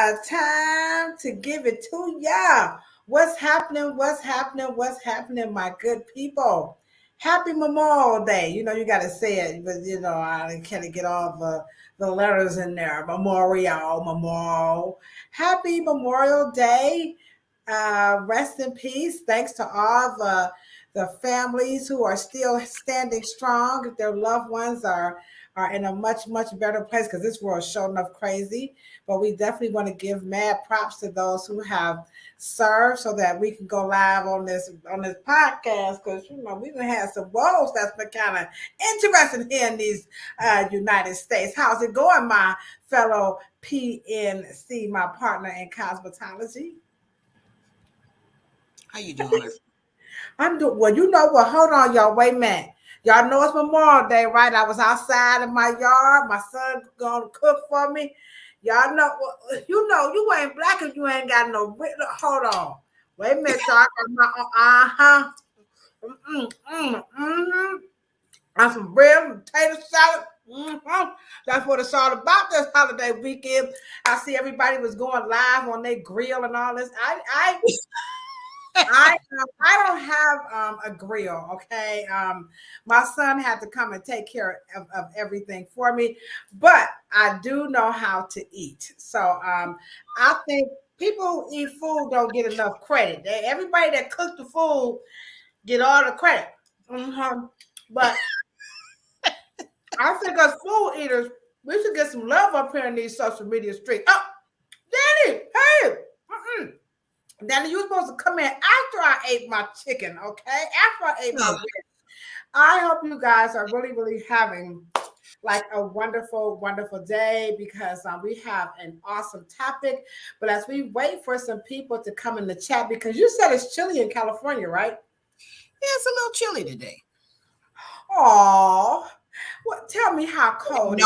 Time to give it to ya. What's happening? What's happening? What's happening, my good people? Happy Memorial Day. You know, you got to say it, but you know, I can't get all the letters in there. Memorial. Happy Memorial Day. Rest in peace. Thanks to all the families who are still standing strong. Their loved ones are in a much better place because this world is sure enough crazy. But we definitely want to give mad props to those who have served so that we can go live on this podcast because you know we've had some roles that's been kind of interesting here in these United States. How's it going, my fellow PNC, my partner in cosmetology? How you doing? I'm doing well. You know what? Hold on, y'all. Wait a minute. Y'all know it's Memorial Day, right? I was outside in my yard. My son gonna cook for me. Y'all know, you know, you ain't black if you ain't got no. Hold on. Wait a minute, y'all. I got my and some bread and potato salad. That's what it's all about this holiday weekend. I see everybody was going live on their grill and all this. I don't have a grill, okay? My son had to come and take care of everything for me, but I do know how to eat. So I think people who eat food don't get enough credit. Everybody that cooks the food get all the credit. But I think as food eaters, we should get some love up here in these social media streets. Oh, Danny, hey! Danny, you were supposed to come in after I ate my chicken, okay? After I ate my ribs. I hope you guys are really having like a wonderful day because we have an awesome topic. But as we wait for some people to come in the chat, because you said it's chilly in California, right? Yeah, it's a little chilly today. Oh, well, tell me how cold.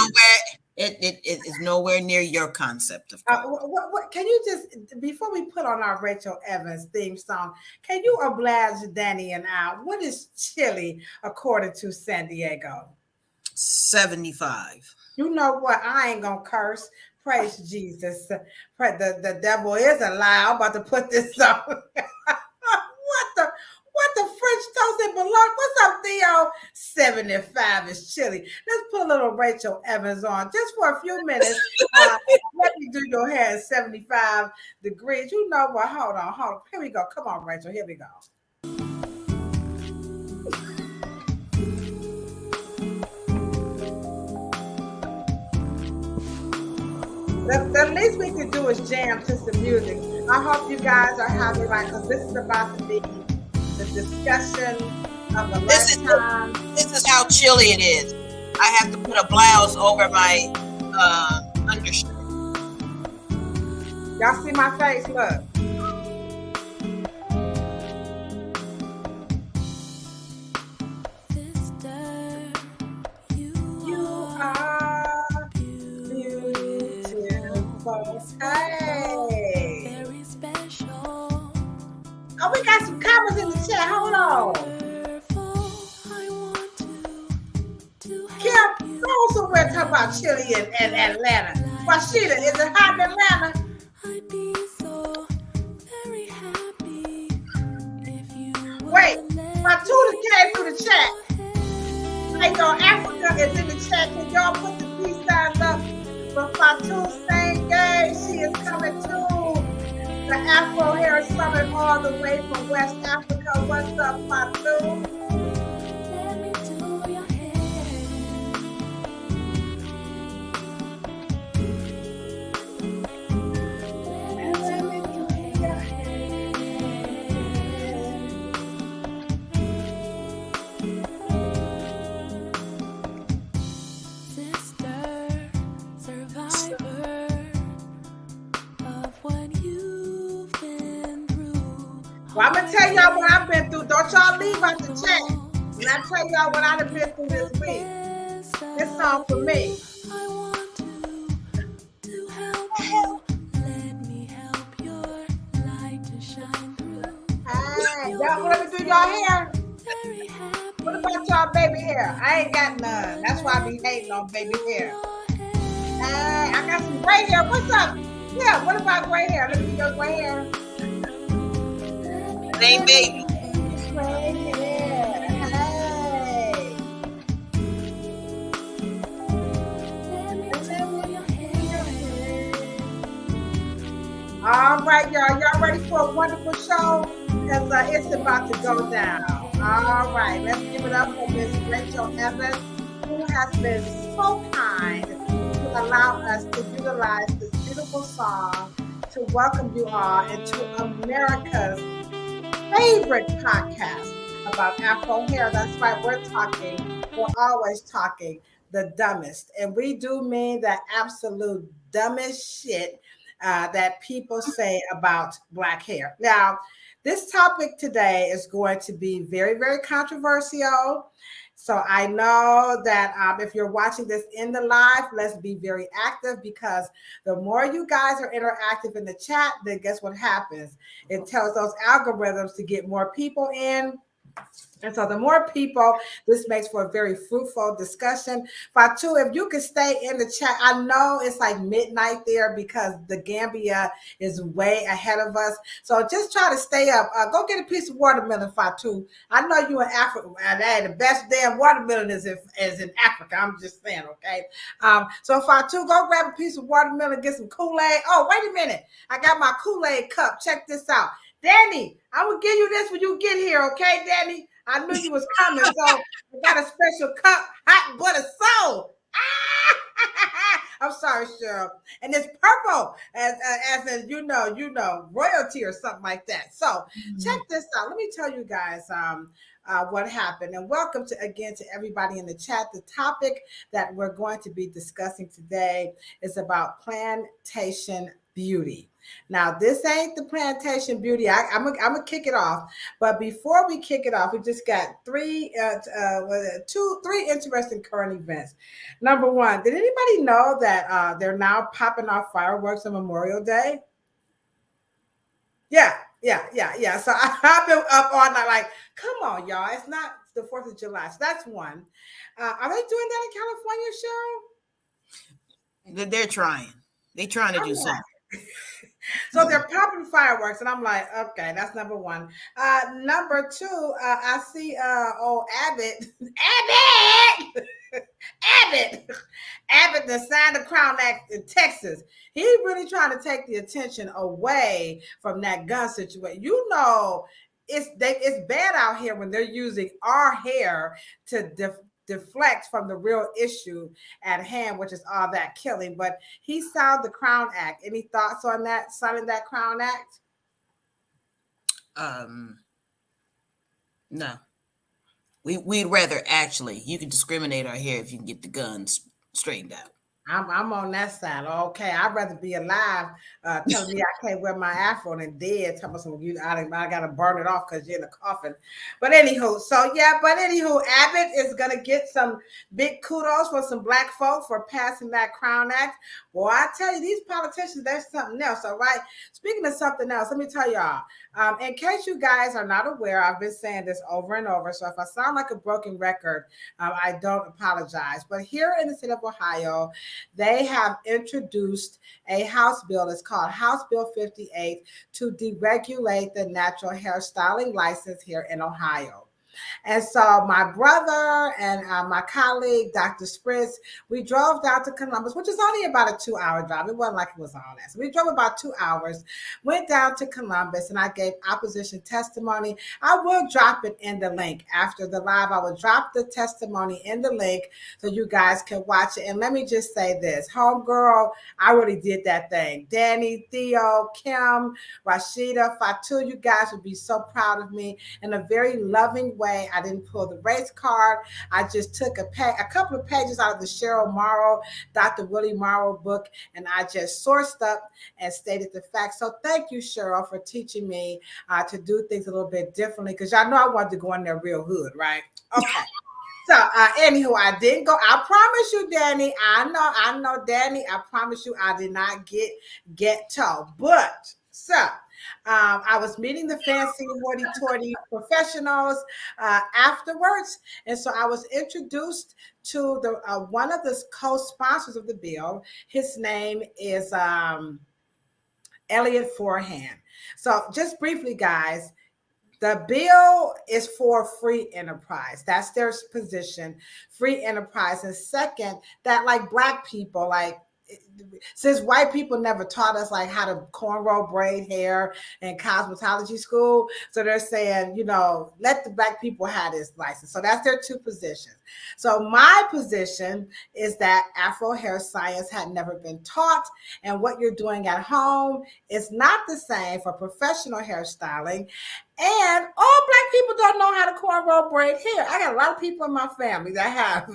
It is nowhere near your concept of cold. What can you just, before we put on our Rachel Evans theme song, can you oblige Danny and I? What is chilly according to San Diego? 75. You know what? I ain't gonna curse. Praise Jesus. The devil is a lie. I'm about to put this up. What the French toast and bologna? What's up, Theo? 75 is chilly. Let's put a little Rachel Evans on just for a few minutes. Let me do your hair at 75 degrees. You know what? Hold on. Here we go. Come on, Rachel. Here we go. The least we can do is jam to some music. I hope you guys are having because this is about to be the discussion of a lifetime. This is how chilly it is. I have to put a blouse over my undershirt. Y'all see my face? Look. You are beautiful. Hey. Very special. Oh, we got some comments in the chat. Hold on. Kim, go somewhere and talk about chilly in Atlanta. Washita, is it hot in Atlanta? I'd be so very happy if you wait, Fatuda came through the chat. Hey, y'all, Africa is in the chat. Can y'all put the peace signs up for Fatu saying, "Yay, she is coming too." The Afro Hair Summit all the way from West Africa. What's up, Fatu? Let me do your hair. Let me do your hair. Sister, survivor of what you've been through. Well, I'm going to tell y'all what I've been through. Don't y'all leave out the chat. And I tell y'all what I've been through this week. This song for me. I want to help you. Let me help your light to shine through. Hey, y'all want to do y'all hair? What about y'all baby hair? I ain't got none. That's why I be hating on baby hair. Hey, I got some gray hair. What's up? Yeah, what about gray hair? Let me see your gray hair. Same baby. Gray hair. Hey. All right, y'all. Y'all ready for a wonderful show? Because it's about to go down. All right, let's give it up for Miss Rachel Evans, who has been so kind to allow us to utilize this beautiful song to welcome you all into America's favorite podcast about Afro hair. That's right, we're always talking the dumbest. And we do mean the absolute dumbest shit that people say about Black hair. Now, this topic today is going to be very, very controversial. So I know that if you're watching this in the live, let's be very active, because the more you guys are interactive in the chat, then guess what happens? It tells those algorithms to get more people in. And so the more people, this makes for a very fruitful discussion. Fatu, if you could stay in the chat, I know it's like midnight there because the Gambia is way ahead of us. So just try to stay up. Go get a piece of watermelon, Fatu. I know you in Africa. Hey, the best damn watermelon is in Africa. I'm just saying, okay? So Fatu, go grab a piece of watermelon, get some Kool-Aid. Oh, wait a minute. I got my Kool-Aid cup. Check this out. Danny, I will give you this when you get here, okay, Danny? I knew you was coming, so I got a special cup, hot butter soul. I'm sorry, Cheryl. And it's purple, as in, royalty or something like that. So check this out. Let me tell you guys what happened. And welcome to everybody in the chat. The topic that we're going to be discussing today is about plantation beauty. Now, this ain't the plantation beauty. I'm gonna kick it off, but before we kick it off, we just got three interesting current events. Number one, did anybody know that they're now popping off fireworks on Memorial Day? Yeah. So I've been up all night, like, come on, y'all. It's not the 4th of July. So that's one. Are they doing that in California, Cheryl? They're trying. They're trying to do something. So they're popping fireworks, and I'm like, okay, that's number one. Number two, I see Abbott, Abbott, the signed the Crown Act in Texas. He's really trying to take the attention away from that gun situation. It's bad out here when they're using our hair to deflect from the real issue at hand, which is all that killing. But he signed the Crown Act. Any thoughts on that, signing that Crown Act? No. We'd rather actually, you can discriminate our hair if you can get the guns straightened out. I'm on that side. Okay, I'd rather be alive telling me I can't wear my afro than dead telling me I gotta burn it off because you're in a coffin. But anywho, Abbott is gonna get some big kudos for some Black folk for passing that Crown Act. Boy, I tell you, these politicians, there's something else. All right. Speaking of something else, let me tell y'all. In case you guys are not aware, I've been saying this over and over. So if I sound like a broken record, I don't apologize. But here in the state of Ohio, they have introduced a House bill. It's called House Bill 58 to deregulate the natural hairstyling license here in Ohio. And so my brother and my colleague, Dr. Spritz, we drove down to Columbus, which is only about a 2-hour drive. It wasn't like it was all that. So we drove about 2 hours, went down to Columbus, and I gave opposition testimony. I will drop it in the link after the live. I will drop the testimony in the link so you guys can watch it. And let me just say this, homegirl, I really did that thing. Danny, Theo, Kim, Rashida, Fatu, you guys would be so proud of me in a very loving way. I didn't pull the race card. I just took a couple of pages out of the Cheryl Morrow, Dr. Willie Morrow book, and I just sourced up and stated the facts. So thank you, Cheryl, for teaching me to do things a little bit differently, because y'all know I wanted to go in there real hood, right? Okay. So anywho, I didn't go. I promise you, Danny. I know, Danny. I promise you, I did not get ghetto. But so I was meeting the fancy hoity-toity professionals afterwards, and so I was introduced to the one of the co-sponsors of the bill. His name is Elliot Forehand. So just briefly, guys, the bill is for free enterprise. That's their position, free enterprise. And second, that like Black people, like since white people never taught us like how to cornrow braid hair in cosmetology school, so they're saying, you know, let the Black people have this license. So that's their two positions. So my position is that Afro hair science had never been taught, and what you're doing at home is not the same for professional hairstyling. And all Black people don't know how to cornrow braid hair. I got a lot of people in my family that have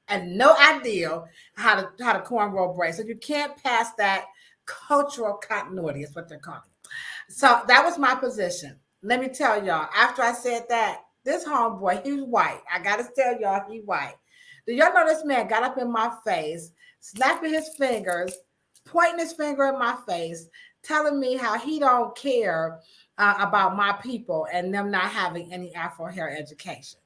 and no idea how to cornrow braid. So you can't pass that cultural continuity, is what they're calling it. So that was my position. Let me tell y'all, after I said that, this homeboy, he's white. I gotta tell y'all, he white. Do y'all know this man got up in my face, snapping his fingers, pointing his finger in my face, telling me how he don't care about my people and them not having any Afro hair education.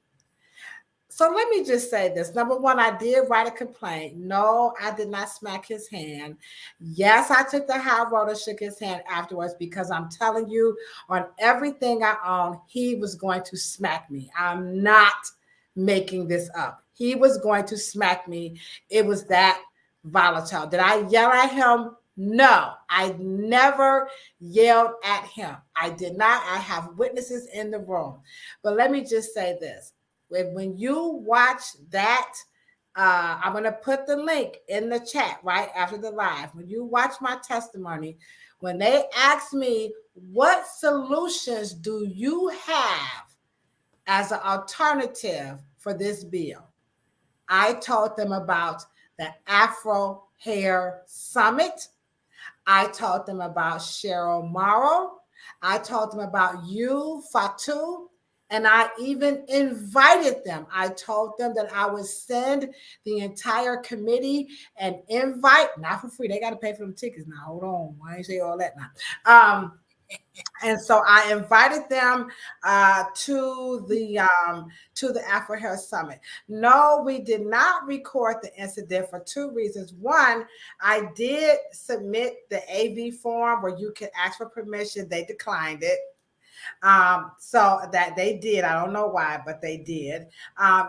So let me just say this. Number one, I did write a complaint. No, I did not smack his hand. Yes, I took the high road and shook his hand afterwards because I'm telling you, on everything I own, he was going to smack me. I'm not making this up. He was going to smack me. It was that volatile. Did I yell at him? No, I never yelled at him. I did not. I have witnesses in the room. But let me just say this. When you watch that, I'm going to put the link in the chat right after the live. When you watch my testimony, when they ask me, what solutions do you have as an alternative for this bill? I told them about the Afro Hair Summit. I told them about Cheryl Morrow. I told them about you, Fatu. And I even invited them. I told them that I would send the entire committee an invite, not for free. They got to pay for them tickets now. Hold on. Why ain't say all that now? And so I invited them to the Afro Hair Summit. No, we did not record the incident for two reasons. One, I did submit the AV form where you can ask for permission. They declined it. So that they did. I don't know why, but they did.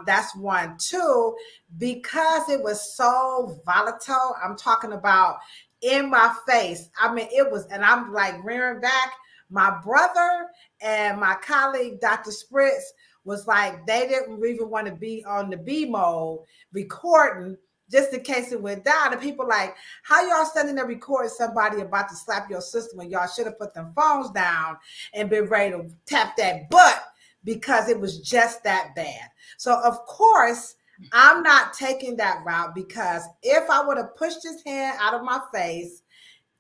That's one. Two, because it was so volatile, I'm talking about in my face. I mean, it was, and I'm like rearing back. My brother and my colleague, Dr. Spritz, was like, they didn't even want to be on the B mode recording just in case it went down. And people like, how y'all standing there recording somebody about to slap your sister when y'all should have put them phones down and been ready to tap that butt because it was just that bad. So of course, I'm not taking that route because if I would have pushed his hand out of my face,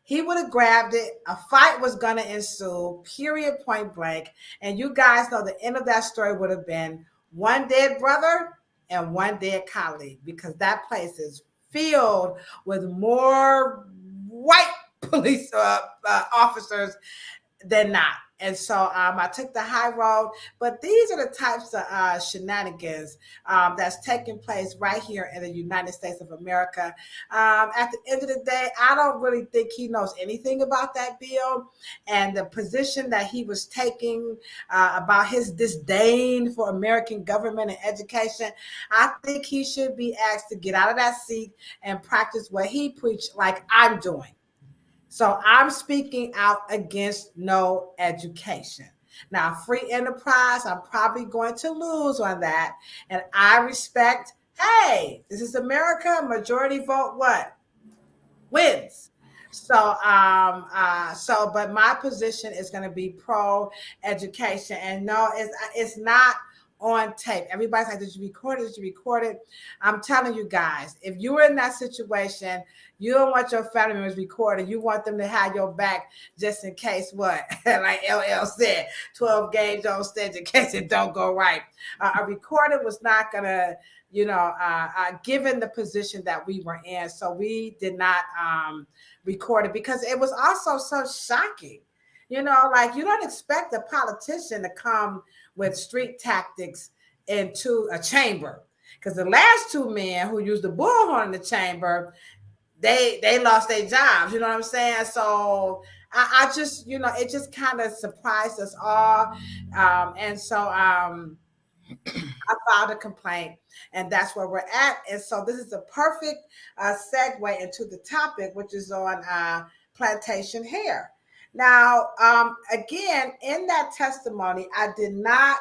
he would have grabbed it. A fight was going to ensue, period, point blank. And you guys know the end of that story would have been one dead brother and one dead colleague, because that place is filled with more white police officers than not. And so I took the high road, but these are the types of shenanigans that's taking place right here in the United States of America. At the end of the day, I don't really think he knows anything about that bill and the position that he was taking about his disdain for American government and education. I think he should be asked to get out of that seat and practice what he preached like I'm doing. So I'm speaking out against no education. Now, free enterprise, I'm probably going to lose on that. And I respect, hey, this is America, majority vote what? Wins. So, but my position is going to be pro education. And no, it's not on tape. Everybody's like, did you record it? Did you record it? I'm telling you guys, if you were in that situation, you don't want your family members recorded. You want them to have your back just in case what? Like LL said, 12 games on stage in case it don't go right. A recording was not going to, given the position that we were in. So we did not record it because it was also so shocking. Like you don't expect a politician to come with street tactics into a chamber. Because the last two men who used the bullhorn in the chamber, they lost their jobs. You know what I'm saying? So I just, it just kind of surprised us all. And so I filed a complaint, and that's where we're at. And so this is a perfect segue into the topic, which is on plantation hair. Now, again, in that testimony, I did not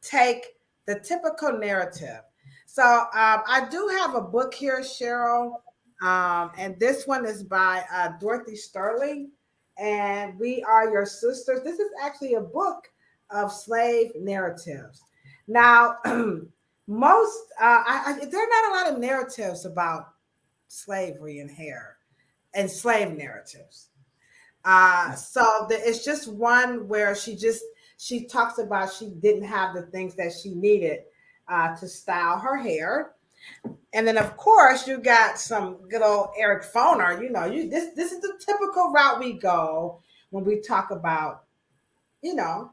take the typical narrative. So I do have a book here, Cheryl, and this one is by Dorothy Sterling, and We Are Your Sisters. This is actually a book of slave narratives. Now, most there are not a lot of narratives about slavery and hair and slave narratives. It's just one where she talks about she didn't have the things that she needed to style her hair, and then of course you got some good old Eric Foner. This is the typical route we go when we talk about you know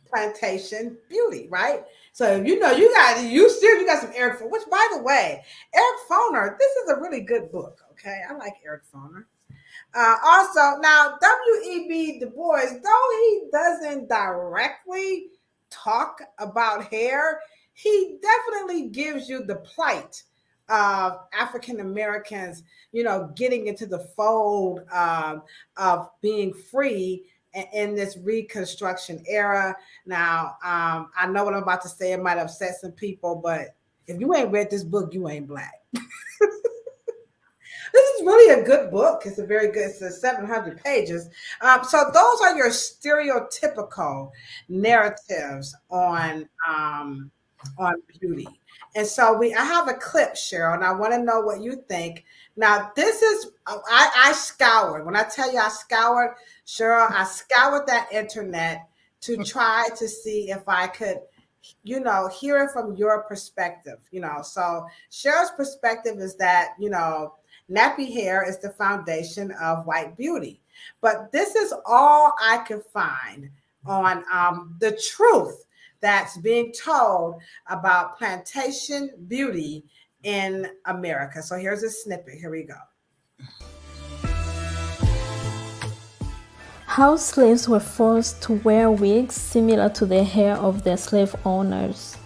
plantation beauty, right? So you got some Eric Foner, which by the way, Eric Foner, this is a really good book. Okay, I like Eric Foner. Also, now W.E.B. Du Bois, though he doesn't directly talk about hair, he definitely gives you the plight of African Americans, getting into the fold of being free in this Reconstruction era. Now, I know what I'm about to say. It might upset some people, but if you ain't read this book, you ain't black. This is really a good book. It's a very good. It's 700 pages. So those are your stereotypical narratives on beauty. And so I have a clip, Cheryl, and I want to know what you think. Now, this is I scoured. When I tell you I scoured, Cheryl, I scoured that internet to try to see if I could hear it from your perspective. So Cheryl's perspective is that nappy hair is the foundation of white beauty. But this is all I could find on the truth that's being told about plantation beauty in America. So here's a snippet. Here we go. How slaves were forced to wear wigs similar to the hair of their slave owners.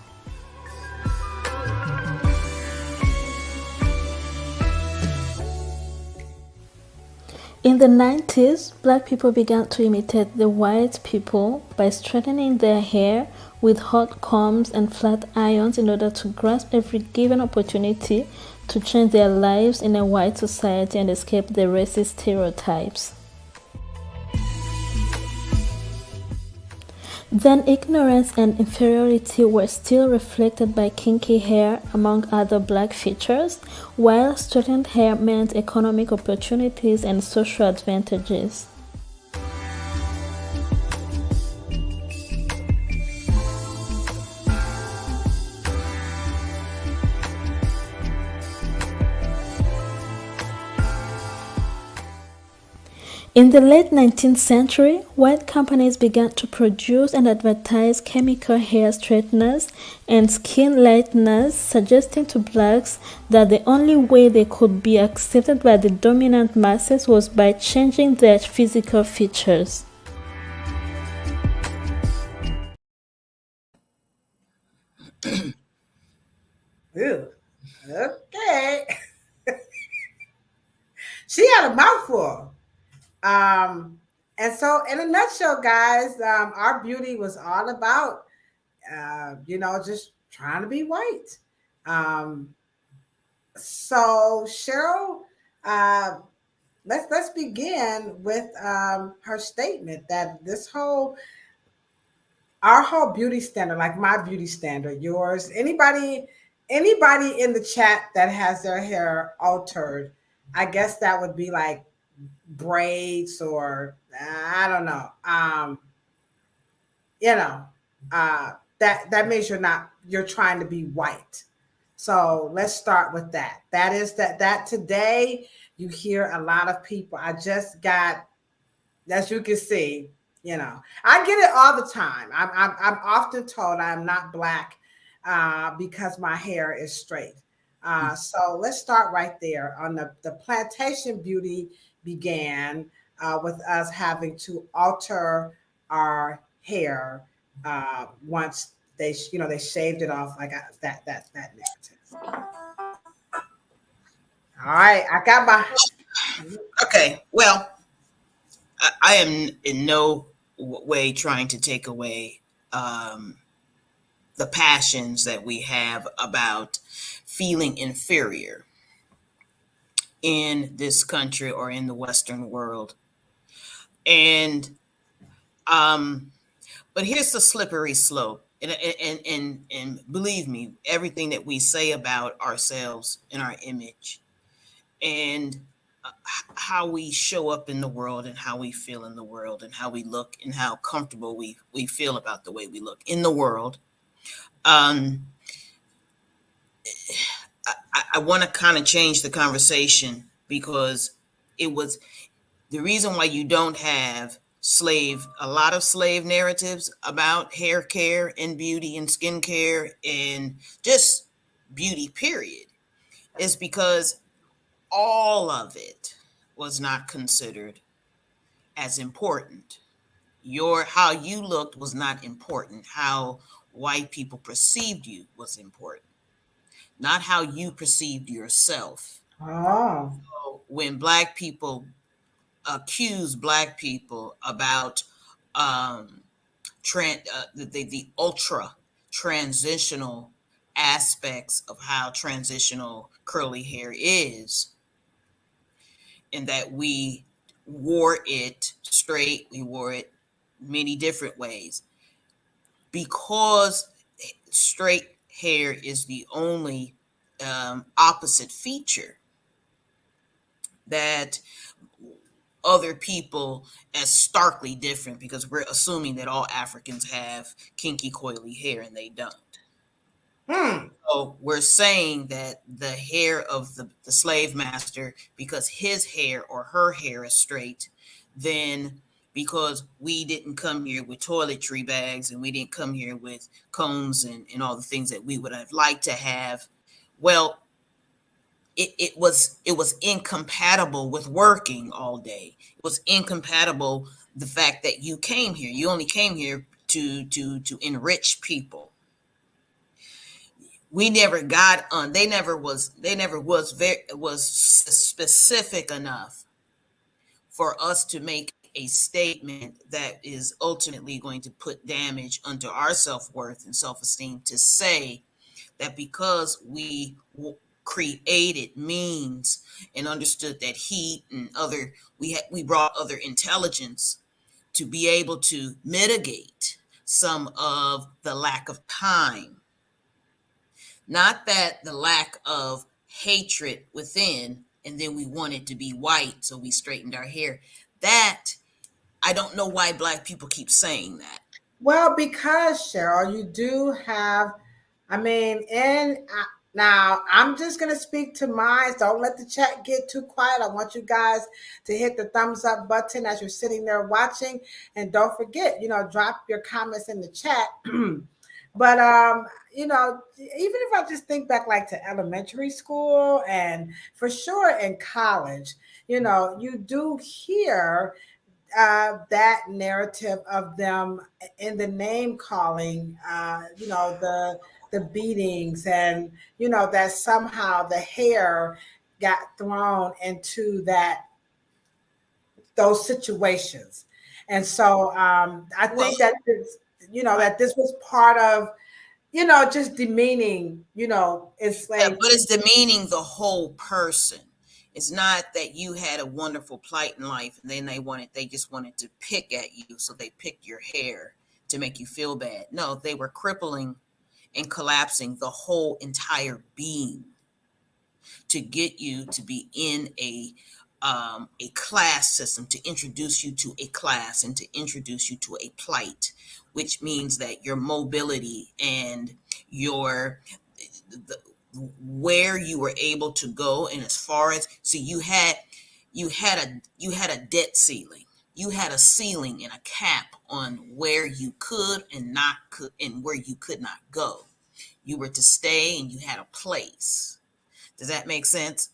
In the 90s, black people began to imitate the white people by straightening their hair with hot combs and flat irons in order to grasp every given opportunity to change their lives in a white society and escape the racist stereotypes. Then ignorance and inferiority were still reflected by kinky hair, among other black features, while straightened hair meant economic opportunities and social advantages. In the late 19th century, white companies began to produce and advertise chemical hair straighteners and skin lighteners, suggesting to blacks that the only way they could be accepted by the dominant masses was by changing their physical features. Ew. Okay. She had a mouthful. And so, in a nutshell, guys, our beauty was all about, just trying to be white. Um, so, Cheryl, uh, let's begin with her statement that our whole beauty standard, like my beauty standard, yours, anybody in the chat that has their hair altered, I guess that would be like braids or I don't know. You know, that means you're trying to be white. So let's start with that. That today you hear a lot of people. I just got, as you can see, I get it all the time. I'm often told I'm not black because my hair is straight. So let's start right there on the plantation beauty began with us having to alter our hair once they shaved it off. Like that narrative. All right, I got my. Okay, well, I am in no way trying to take away the passions that we have about feeling inferior in this country or in the Western world. And but here's the slippery slope. And believe me, everything that we say about ourselves and our image and how we show up in the world and how we feel in the world and how we look and how comfortable we feel about the way we look in the world. Um, I want to kind of change the conversation because it was the reason why you don't have a lot of slave narratives about hair care and beauty and skincare and just beauty, period, is because all of it was not considered as important. How you looked was not important. How white people perceived you was important, not how you perceived yourself. Oh, So when black people accuse black people about um, the ultra transitional aspects of how transitional curly hair is, and that we wore it straight, we wore it many different ways because straight hair is the only opposite feature that other people as starkly different, because we're assuming that all Africans have kinky coily hair and they don't. hmm. So we're saying that the hair of the slave master, because his hair or her hair is straight, then because we didn't come here with toiletry bags and we didn't come here with combs and all the things that we would have liked to have, well, it was incompatible with working all day. It was incompatible the fact that you came here. You only came here to enrich people. We never got on. They never was specific enough for us to make a statement that is ultimately going to put damage onto our self-worth and self-esteem, to say that because we created means and understood that heat and we brought other intelligence to be able to mitigate some of the lack of time, not that the lack of hatred within, and then we wanted to be white so we straightened our hair. That, I don't know why black people keep saying that. Well, because Cheryl, you do have, I mean, now I'm just going to speak to mine. Don't let the chat get too quiet. I want you guys to hit the thumbs up button as you're sitting there watching. And don't forget, drop your comments in the chat. But, even if I just think back like to elementary school and for sure in college, you do hear that narrative of them in the name calling, the beatings, and that somehow the hair got thrown into those situations. And so I Well, think that that this was part of just demeaning yeah, enslaved but it's people. demeaning the whole person. It's not that you had a wonderful plight in life and then they just wanted to pick at you, so they picked your hair to make you feel bad. No, they were crippling and collapsing the whole entire being to get you to be in a class system, to introduce you to a class and to introduce you to a plight, which means that your mobility and your the, where you were able to go, and as far as, so you had a debt ceiling. You had a ceiling and a cap on where you could and not could, and where you could not go. You were to stay and you had a place. Does that make sense?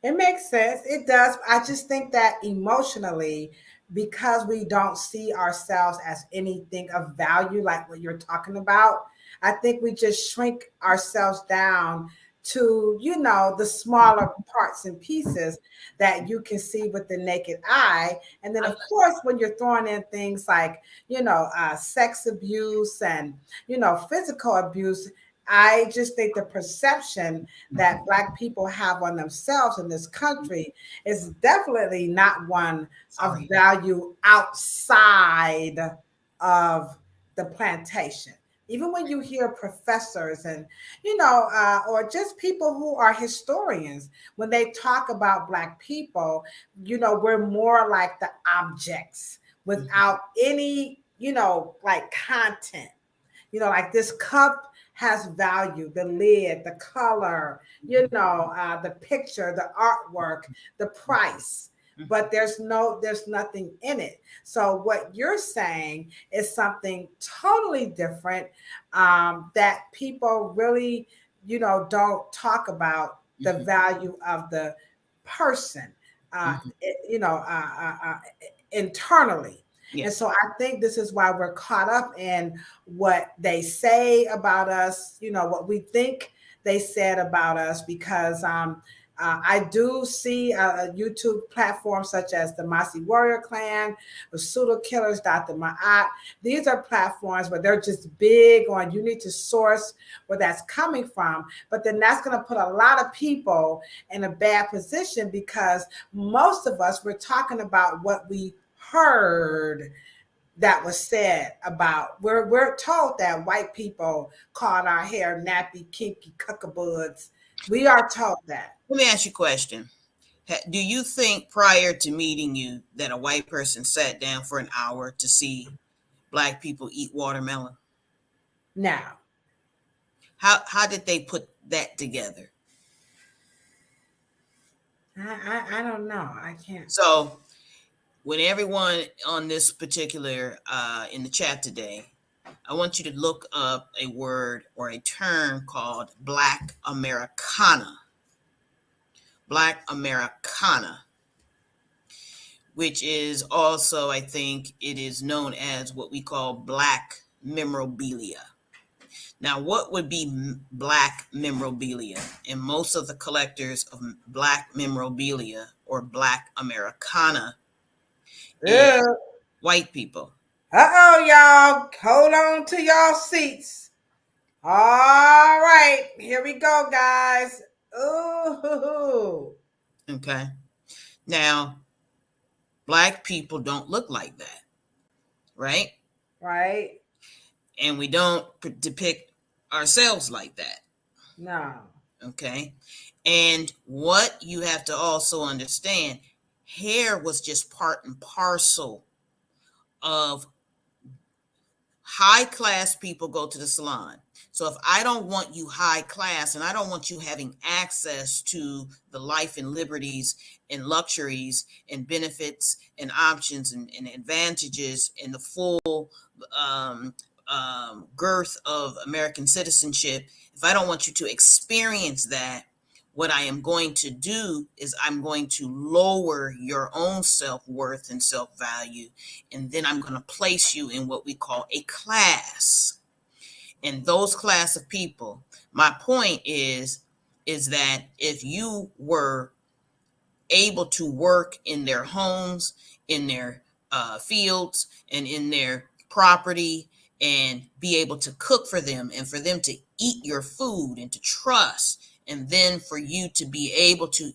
It makes sense. It does. I just think that emotionally, because we don't see ourselves as anything of value, like what you're talking about, I think we just shrink ourselves down to, the smaller parts and pieces that you can see with the naked eye. And then, of course, when you're throwing in things like, sex abuse and, physical abuse, I just think the perception that Black people have on themselves in this country is definitely not one of Sorry. value outside of the plantation. Even when you hear professors and, or just people who are historians, when they talk about Black people, we're more like the objects without any, like content. Like this cup has value, the lid, the color, the picture, the artwork, the price, but there's nothing in it. So what you're saying is something totally different, that people really, don't talk about the value of the person, internally. Yeah. And so I think this is why we're caught up in what they say about us, what we think they said about us, because I do see YouTube platforms such as the Masi Warrior Clan, the Pseudo Killers, Dr. Ma'at. These are platforms where they're just big on you need to source where that's coming from. But then that's going to put a lot of people in a bad position, because most of us, we're talking about what we heard that was said about. We're told that white people called our hair nappy, kinky, cuckabuds. We are told that. Let me ask you a question. Do you think prior to meeting you that a white person sat down for an hour to see Black people eat watermelon? Now, How did they put that together? I don't know. I can't. So when everyone on this particular in the chat today, I want you to look up a word or a term called Black Americana. Black Americana, which is also, I think, it is known as what we call Black memorabilia. Now, what would be Black memorabilia? And most of the collectors of Black memorabilia or Black Americana is Uh white people. oh, y'all. Hold on to y'all seats. All right. Here we go, guys. Ooh. Okay. Now, Black people don't look like that, right? Right? And we don't depict ourselves like that. No. Okay. And what you have to also understand, hair was just part and parcel of high class people go to the salon. So if I don't want you high class and I don't want you having access to the life and liberties and luxuries and benefits and options and advantages and the full girth of American citizenship, if I don't want you to experience that, what I am going to do is I'm going to lower your own self-worth and self-value, and then I'm going to place you in what we call a class. And those class of people, my point is that if you were able to work in their homes, in their fields, and in their property, and be able to cook for them and for them to eat your food and to trust, and then for you to be able to,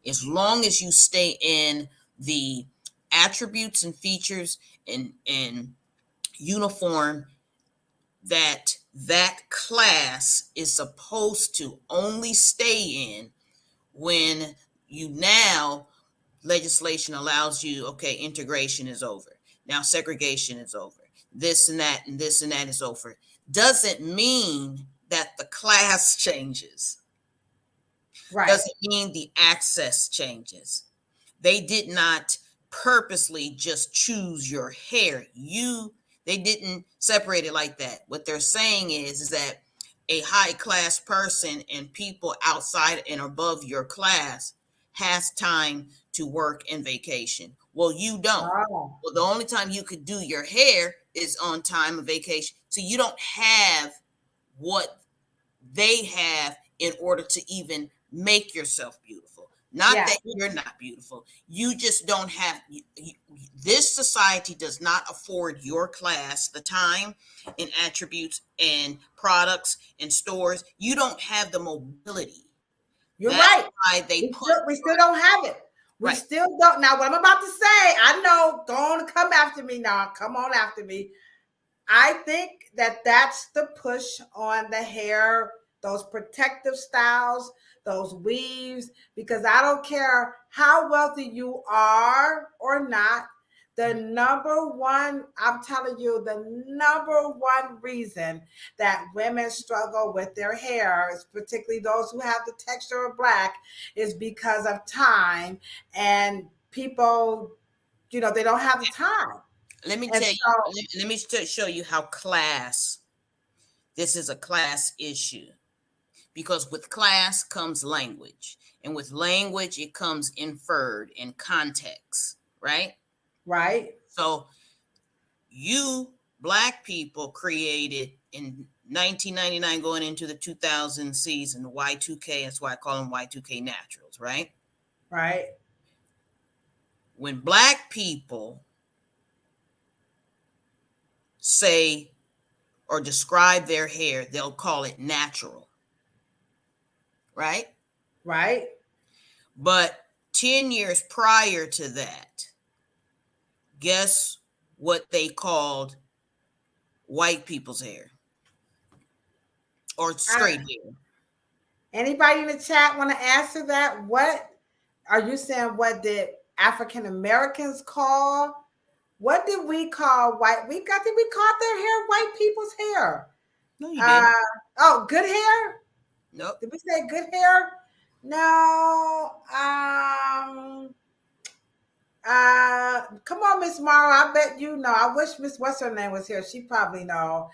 as long as you stay in the attributes and features and uniform that class is supposed to only stay in, when you now legislation allows you, okay, integration is over. Now segregation is over. This and that and this and that is over. Doesn't mean that the class changes. Right. Doesn't mean the access changes. They did not purposely just choose your hair. They didn't separate it like that. What they're saying is that a high class person and people outside and above your class has time to work and vacation. Well, you don't. Oh, Well, the only time you could do your hair is on time of vacation. So you don't have what they have in order to even make yourself beautiful. Not yeah. that you're not beautiful. You just don't have, this society does not afford your class the time and attributes and products and stores. You don't have the mobility. You're That's right. why they put, We still don't have it. We right. still don't. Now, what I'm about to say, I know, don't come after me now. Come on after me. I think that that's the push on the hair, those protective styles, those weaves, because I don't care how wealthy you are or not. The number one, I'm telling you, the number one reason that women struggle with their hair, particularly those who have the texture of black, is because of time, and people, they don't have the time. Let me And tell so, you, let me show you how this is a class issue. Because with class comes language, and with language it comes inferred in context, right? right? So you black people created in 1999 going into the 2000 season, the Y2K, that's why I call them Y2K naturals, right? Right. When black people say or describe their hair, they'll call it natural, right? Right. But 10 years prior to that, guess what they called white people's hair or straight hair? Anybody in the chat want to answer that? What are you saying? What did African Americans call? What did we call white? We got Did we call their hair white people's hair? No, you didn't. Good hair. Nope. Did we say good hair? No. Come on, Miss Morrow. I bet you know. I wish Miss What's her name was here. She probably know.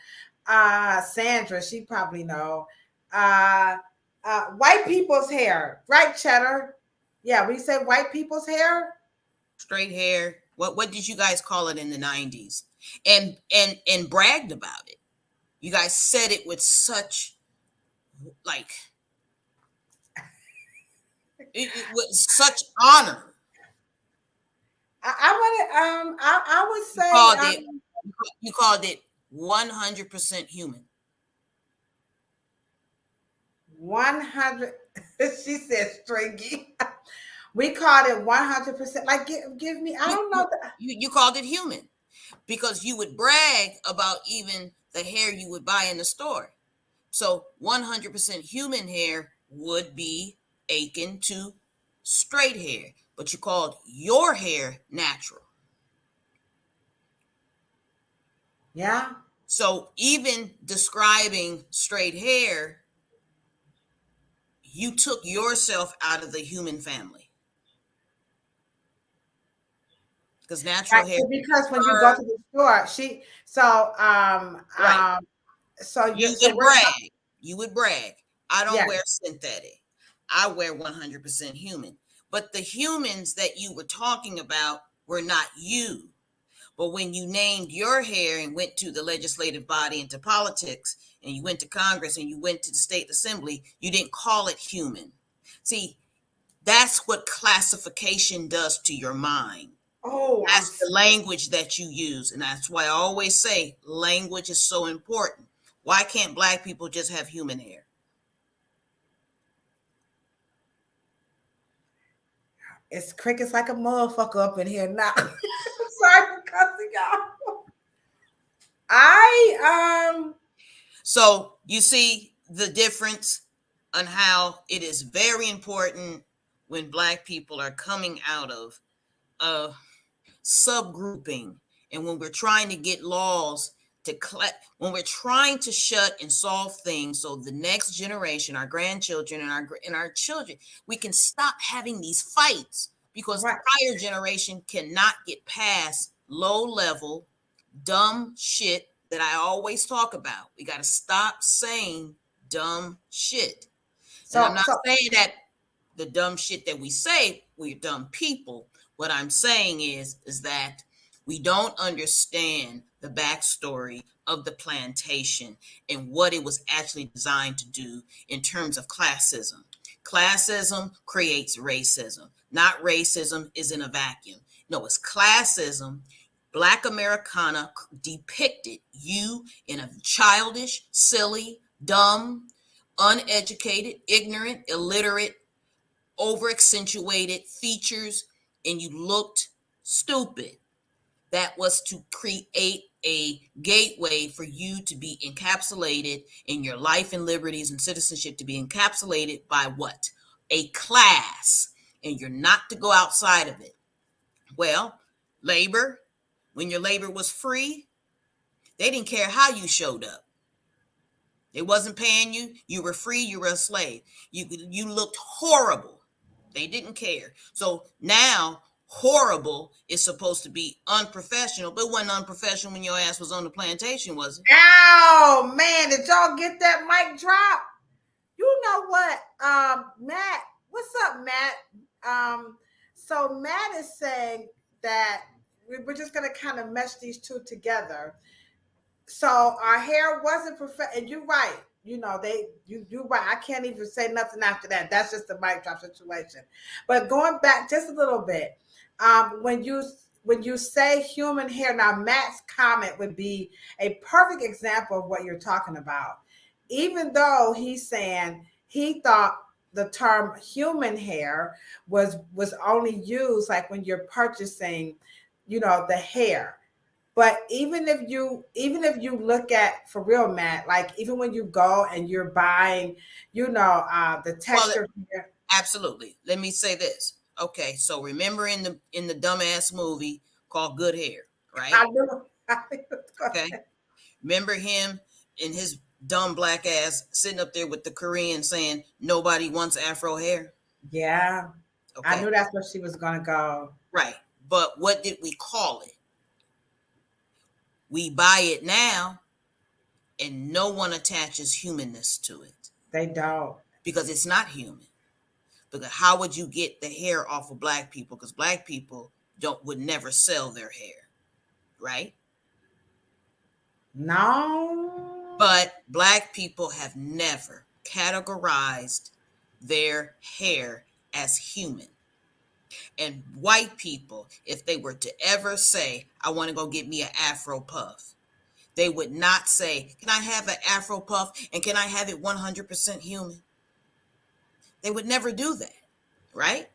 Sandra, she probably know. Uh, White people's hair, right, Cheddar? Yeah, we say white people's hair. Straight hair. What did you guys call it in the 90s? And bragged about it. You guys said it with such like with such honor. I would say You called it 100% human. 100. She said stringy. We called it 100%. Like, give me. I don't know. You called it human because you would brag about even the hair you would buy in the store. So 100% human hair would be akin to straight hair, but you called your hair natural. Yeah. So even describing straight hair, you took yourself out of the human family. Because natural Right. hair. Because when you go to the store, Right. So You so would we're brag. You would brag. I don't yeah. wear synthetic. I wear 100% human. But the humans that you were talking about were not you. But when you named your hair and went to the legislative body and to politics, and you went to Congress and you went to the state assembly, you didn't call it human. See, that's what classification does to your mind. Oh, That's the language that you use. And that's why I always say language is so important. Why can't black people just have human hair? it's crickets like a motherfucker up in here now. Sorry for cussing y'all. So you see the difference on how it is very important when black people are coming out of subgrouping, and when we're trying to get laws to when we're trying to shut and solve things so the next generation, our grandchildren and our children, we can stop having these fights because right. the prior generation cannot get past low level dumb shit that I always talk about. We got to stop saying dumb shit. And I'm not saying that the dumb shit that we say, we're dumb people. What I'm saying is that we don't understand the backstory of the plantation and what it was actually designed to do in terms of classism. Classism creates racism. Not racism is in a vacuum. No, it's classism. Black Americana depicted you in a childish, silly, dumb, uneducated, ignorant, illiterate, over accentuated features, and you looked stupid. That was to create a gateway for you to be encapsulated in your life and liberties and citizenship, to be encapsulated by what? A class. And you're not to go outside of it. Well, labor, when your labor was free, they didn't care how you showed up. They wasn't paying you. You were free. You were a slave. You looked horrible. They didn't care. So now horrible is supposed to be unprofessional, but it wasn't unprofessional when your ass was on the plantation, was it? Ow, man, did y'all get that mic drop? You know what, Matt, what's up, Matt? So Matt is saying that we're just going to kind of mesh these two together. So our hair wasn't perfect, and you're right. You know, you're right. I can't even say nothing after that. That's just the mic drop situation. But going back just a little bit, when you say human hair, now Matt's comment would be a perfect example of what you're talking about. Even though he's saying he thought the term human hair was only used like when you're purchasing, the hair. But even if you look at, for real, Matt, like even when you go and you're buying, the texture. Well, absolutely. Let me say this. Okay, so remember in the dumbass movie called Good Hair, right? I knew. Okay. Remember him and his dumb black ass sitting up there with the Korean saying nobody wants Afro hair? Yeah. Okay. I knew that's where she was going to go. Right. But what did we call it? We buy it now and no one attaches humanness to it. They don't. Because it's not human. Because how would you get the hair off of black people? Because black people would never sell their hair, right? No. But black people have never categorized their hair as human. And white people, if they were to ever say, I want to go get me an Afro puff, they would not say, can I have an Afro puff and can I have it 100% human? They would never do that, right?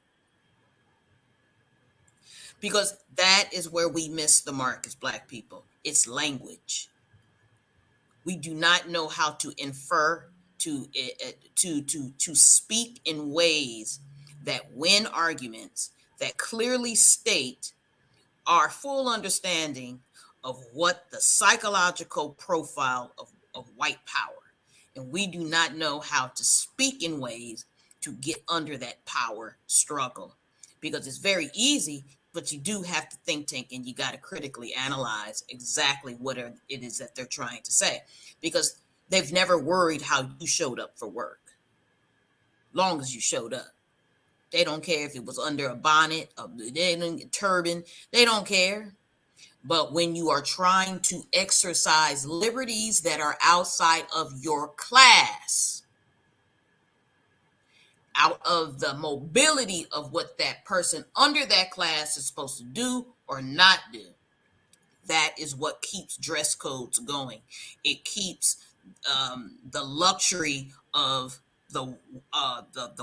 Because that is where we miss the mark as black people. It's language. We do not know how to infer, to speak in ways that win arguments, that clearly state our full understanding of what the psychological profile of white power. And we do not know how to speak in ways to get under that power struggle. Because it's very easy, but you do have to think tank and you got to critically analyze exactly what it is that they're trying to say. Because they've never worried how you showed up for work. Long as you showed up. They don't care if it was under a bonnet, a turban. They don't care. But when you are trying to exercise liberties that are outside of your class, out of the mobility of what that person under that class is supposed to do or not do, that is what keeps dress codes going. It keeps the luxury of the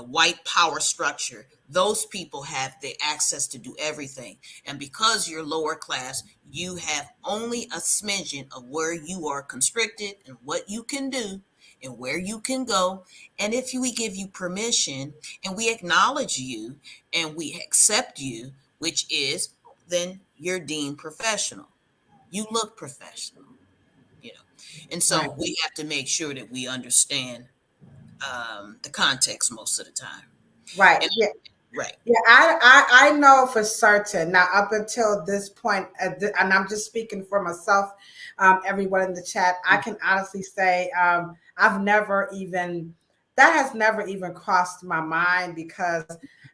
white power structure. Those people have the access to do everything. And because you're lower class, you have only a smidgen of where you are constricted and what you can do and where you can go. And if we give you permission and we acknowledge you and we accept you, which is, then you're deemed professional. You look professional, And so Right. we have to make sure that we understand the context most of the time. Right. And, Yeah. Right. Yeah. I know for certain now, up until this point, and I'm just speaking for myself, everyone in the chat, I can honestly say I've never even that has never even crossed my mind because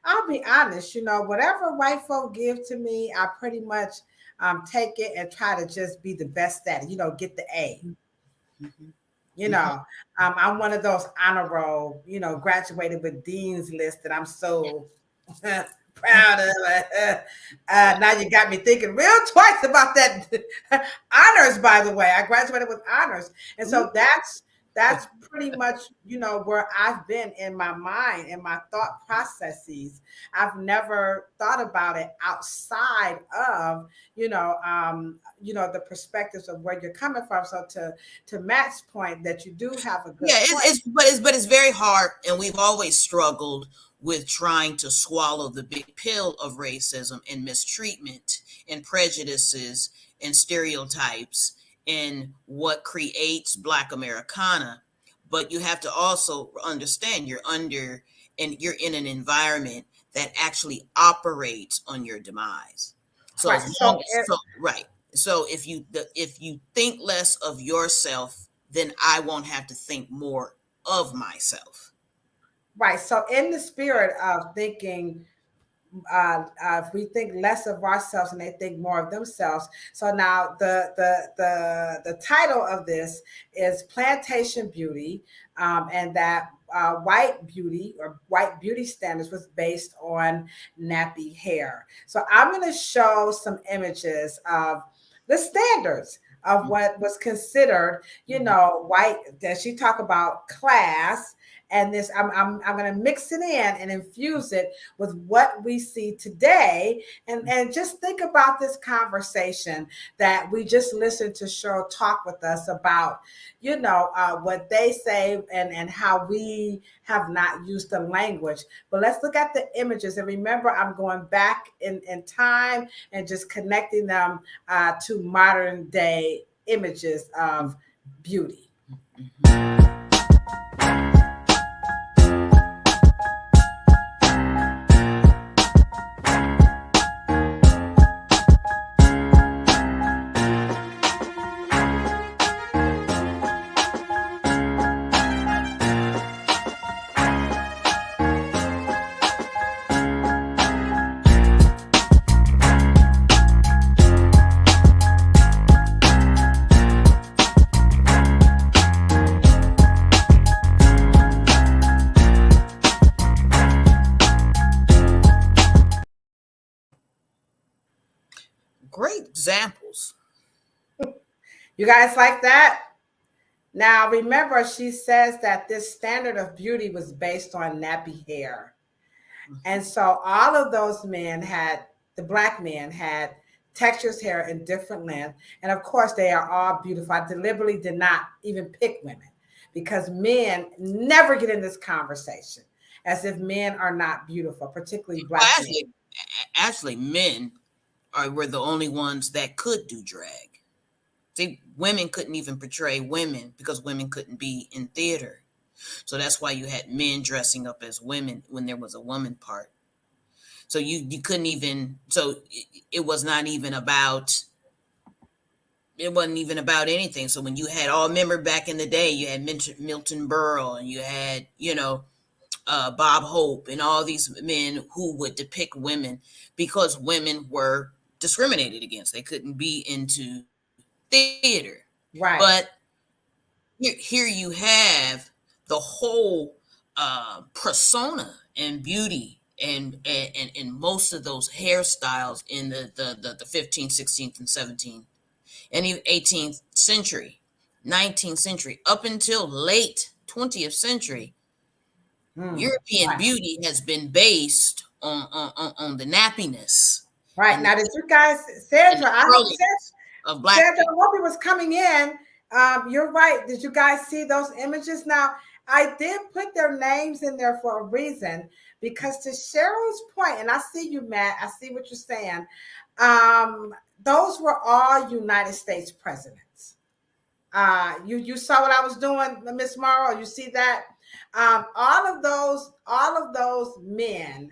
I'll be honest, whatever white folk give to me, I pretty much take it and try to just be the best at it, get the A. Mhm. You Mhm. know, I'm one of those honor roll, graduated with dean's list that I'm so proud of. Now you got me thinking real twice about that honors. By the way, I graduated with honors, and so that's pretty much where I've been in my mind, in my thought processes. I've never thought about it outside of the perspectives of where you're coming from. So to Matt's point, that you do have a good Yeah, point. it's very hard, and we've always struggled with trying to swallow the big pill of racism and mistreatment and prejudices and stereotypes and what creates Black Americana. But you have to also understand you're in an environment that actually operates on your demise. So Right. as So long as so right. So if you think less of yourself, then I won't have to think more of myself. right. So in the spirit of thinking, if we think less of ourselves and they think more of themselves. So now the title of this is Plantation Beauty, and that white beauty or white beauty standards was based on nappy hair. So I'm going to show some images of the standards of what was considered, white. That she talk about class, and this I'm going to mix it in and infuse it with what we see today, and just think about this conversation that we just listened to Cheryl talk with us about, what they say and how we have not used the language. But let's look at the images, and remember, I'm going back in time and just connecting them to modern day images of beauty. Great examples. You guys like that? Now, remember, she says that this standard of beauty was based on nappy hair. And so all of those the Black men had textures hair in different lengths. And of course, they are all beautiful. I deliberately did not even pick women because men never get in this conversation as if men are not beautiful, particularly Well, Black men. actually, men were the only ones that could do drag. See, women couldn't even portray women because women couldn't be in theater. So that's why you had men dressing up as women when there was a woman part. So you couldn't even. So it was not even about. It wasn't even about anything. So when you had remember back in the day, you had Milton Berle and you had Bob Hope and all these men who would depict women because women were discriminated against. They couldn't be into theater. Right, But here you have the whole persona and beauty and most of those hairstyles in the 15th, 16th, and 17th, and even 18th century, 19th century, up until late 20th century. European right, beauty has been based on the nappiness right. and Now, did you guys, Sandra, the I hope curliness of Black Sandra, I people. hope it was coming in. You're right. Did you guys see those images? Now, I did put their names in there for a reason because to Cheryl's point, and I see you, Matt, I see what you're saying. Those were all United States presidents. You saw what I was doing, Miss Morrow. You see that? All of those men,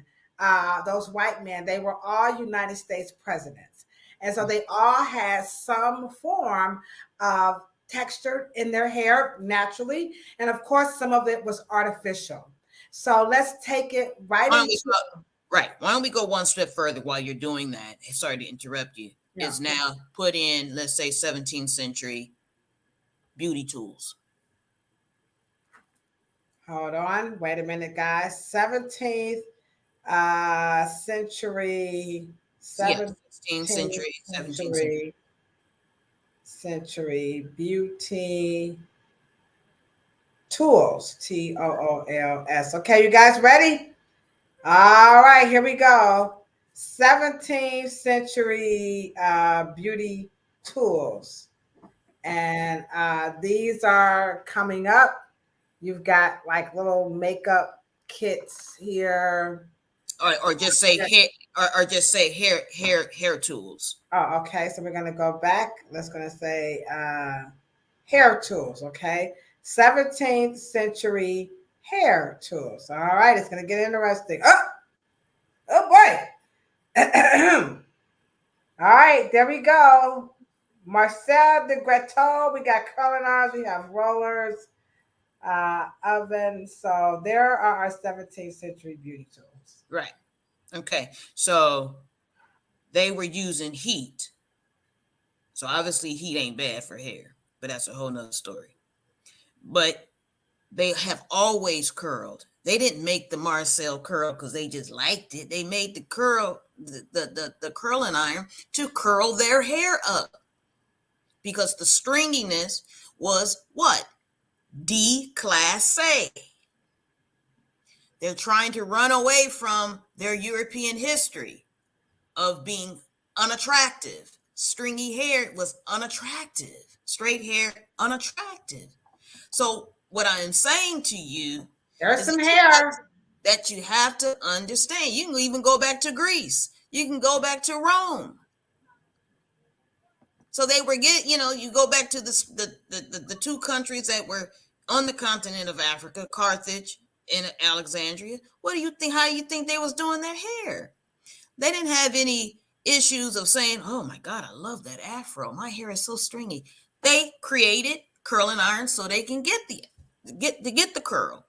those white men, they were all United States presidents, and so they all had some form of textured in their hair naturally. And of course, some of it was artificial. So let's take it right Why don't we into go, right. Why don't we go one step further while you're doing that? Sorry to interrupt you. yeah. Is now put in, let's say, 17th century beauty tools. Hold on. Wait a minute, guys. 17th century, Yeah, 17th 16th century, 17th century. century beauty tools. TOOLS. Okay, you guys ready? All right, here we go. 17th century beauty tools. And these are coming up. You've got like little makeup kits here. Or just say hair, or just say hair tools. Oh, okay. So we're gonna go back. Let's gonna say hair tools. Okay, 17th century hair tools. All right, it's gonna get interesting. Oh boy. All right, there we go. Marcel de Greteau. We got curling irons. We have rollers, oven. So there are our 17th century beauty tools. Right. Okay. So they were using heat. So obviously heat ain't bad for hair, but that's a whole nother story. But they have always curled. They didn't make the Marcel curl because they just liked it. They made the curl, the curling iron to curl their hair up because the stringiness was what? Déclassé. They're trying to run away from their European history of being unattractive. Stringy hair was unattractive. Straight hair, unattractive. So what I am saying to you, there's some hair that you have to understand. You can even go back to Greece. You can go back to Rome. So they were you go back to the two countries that were on the continent of Africa, Carthage and Alexandria. What do you think? How do you think they was doing their hair? They didn't have any issues of saying, "Oh my God, I love that afro. My hair is so stringy." They created curling irons so they can get the curl.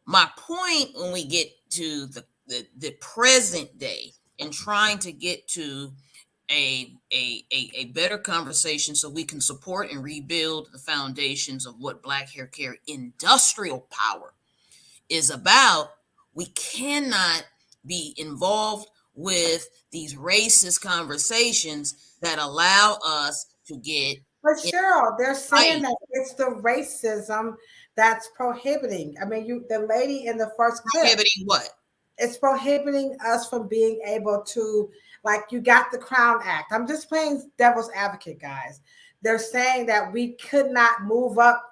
My point when we get to the present day and trying to get to a better conversation so we can support and rebuild the foundations of what Black hair care industrial power is about, we cannot be involved with these racist conversations that allow us to get. But Cheryl, they're saying that it's the racism that's prohibiting. I mean, the lady in the first clip. Prohibiting what? It's prohibiting us from being able to, like, you got the Crown Act. I'm just playing devil's advocate, guys. They're saying that we could not move up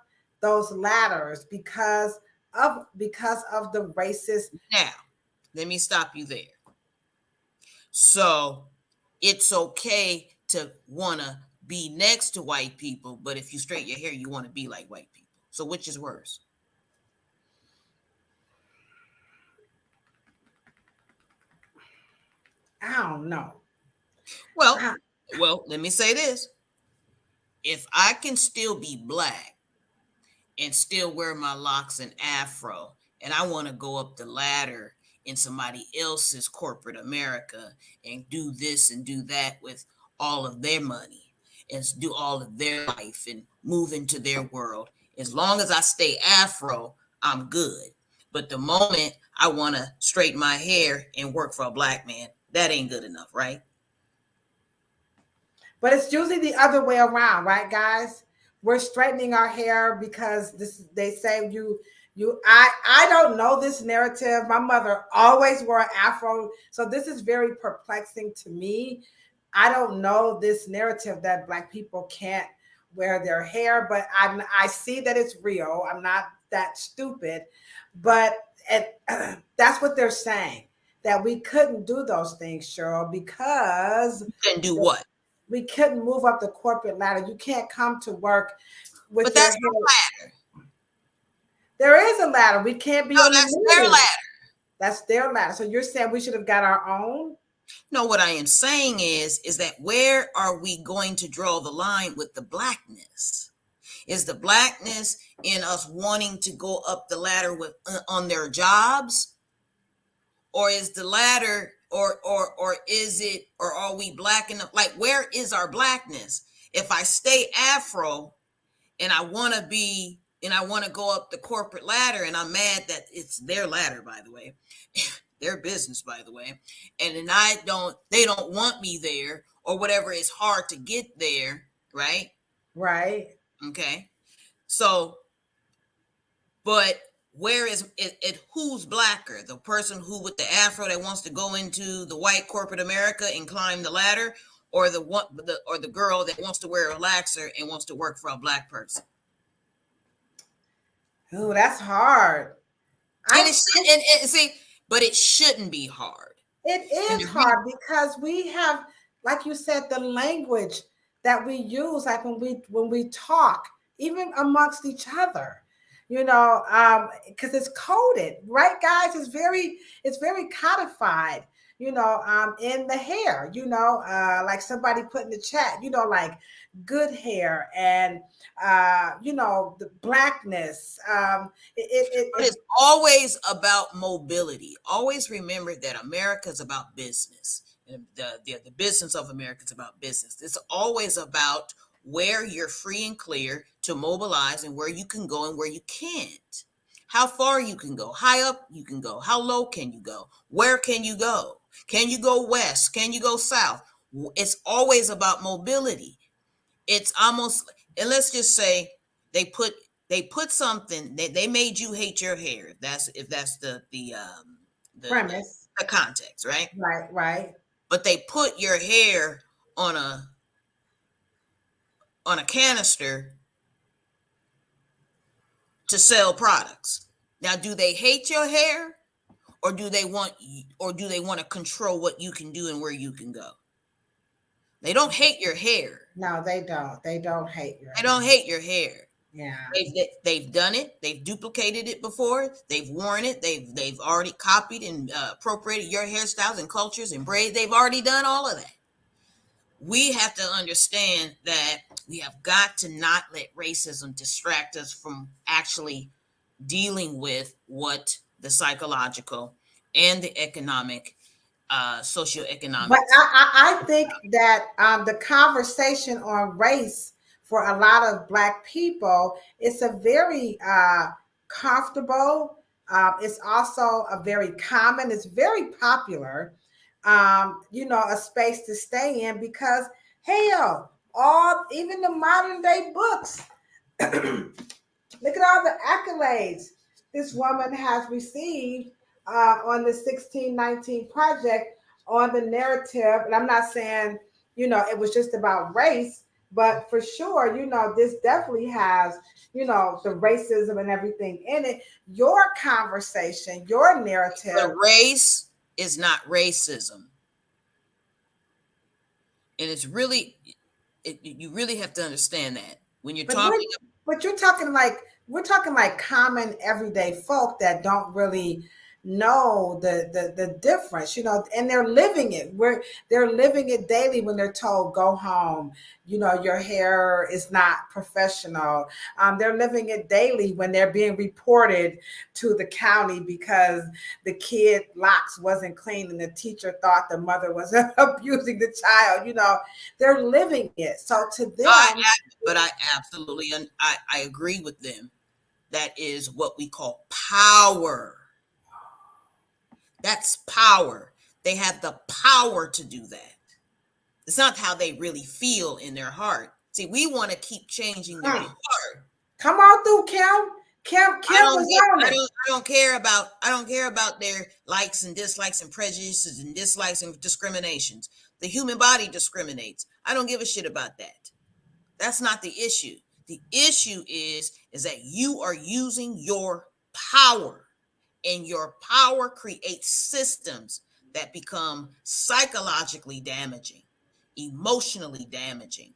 those ladders because of the racist. Now, let me stop you there. So it's okay to want to be next to white people, but if you straighten your hair, you want to be like white people. So which is worse? I don't know. Well, let me say this. If I can still be Black and still wear my locks and afro, and I want to go up the ladder in somebody else's corporate America and do this and do that with all of their money and do all of their life and move into their world, as long as I stay afro, I'm good. But the moment I want to straighten my hair and work for a Black man, that ain't good enough, right? But it's usually the other way around, right, guys? We're straightening our hair because they say I don't know this narrative. My mother always wore an afro. So this is very perplexing to me. I don't know this narrative that Black people can't wear their hair, but I see that it's real. I'm not that stupid, but that's what they're saying, that we couldn't do those things, Cheryl, because you couldn't do what? We couldn't move up the corporate ladder. You can't come to work with but that's your hair. Ladder. There is a ladder. We can't be on that's the their ladder. That's their ladder. So you're saying we should have got our own? No, what I am saying is that where are we going to draw the line with the Blackness? Is the blackness in us wanting to go up the ladder with on their jobs, or is the ladder, or is it, or are we black enough? Like, where is our blackness? If I stay Afro and I want to be, and I want to go up the corporate ladder, and I'm mad that it's their ladder, by the way, their business, by the way, and then they don't want me there, or whatever, it's hard to get there, right? Right. Okay. So, but where is it, who's blacker? The person who with the afro that wants to go into the white corporate America and climb the ladder, or the girl that wants to wear a relaxer and wants to work for a black person? Oh, that's hard. And it should, and see, but it shouldn't be hard. It is hard because we have, like you said, the language that we use, like when we talk, even amongst each other, because it's coded, right, guys? It's very codified, in the hair, like somebody put in the chat, like good hair and the blackness. But it's always about mobility. Always remember that America is about business. And the business of America is about business. It's always about where you're free and clear to mobilize, and where you can go and where you can't. How far you can go, high up you can go, how low can you go, where can you go? Can you go west? Can you go south? It's always about mobility. It's almost, and let's just say they put something, they made you hate your hair. If that's the premise, the context, right? Right. But they put your hair on a canister to sell products. Now, do they hate your hair, or do they want to control what you can do and where you can go? They don't hate your hair. No, they don't. They don't hate your hair. They don't hate your hair. Yeah. They've done it. They've duplicated it before. They've worn it. They've already copied and appropriated your hairstyles and cultures and braids. They've already done all of that. We have to understand that we have got to not let racism distract us from actually dealing with what the psychological and the economic, socioeconomic. But I think that the conversation on race for a lot of Black people, it's a very comfortable. It's also a very common. It's very popular. A space to stay in because hell, even the modern day books. Look at all the accolades this woman has received on the 1619 project on the narrative. And I'm not saying, it was just about race, but for sure, this definitely has, the racism and everything in it. Your conversation, your narrative. The race is not racism. And it's really, you really have to understand that when you're talking. But you're talking we're talking like common everyday folk that don't really know the difference, and they're living it. They're living it daily when they're told, go home, your hair is not professional. They're living it daily when they're being reported to the county because the kid locks wasn't clean and the teacher thought the mother was abusing the child. They're living it. So to them, I absolutely, I agree with them. That is what we call power. That's power. They have the power to do that. It's not how they really feel in their heart. See, we want to keep changing their heart. Come on through, Kim. I don't care about their likes and dislikes and prejudices and dislikes and discriminations. The human body discriminates. I don't give a shit about that. That's not the issue. The issue is that you are using your power, and your power creates systems that become psychologically damaging, emotionally damaging.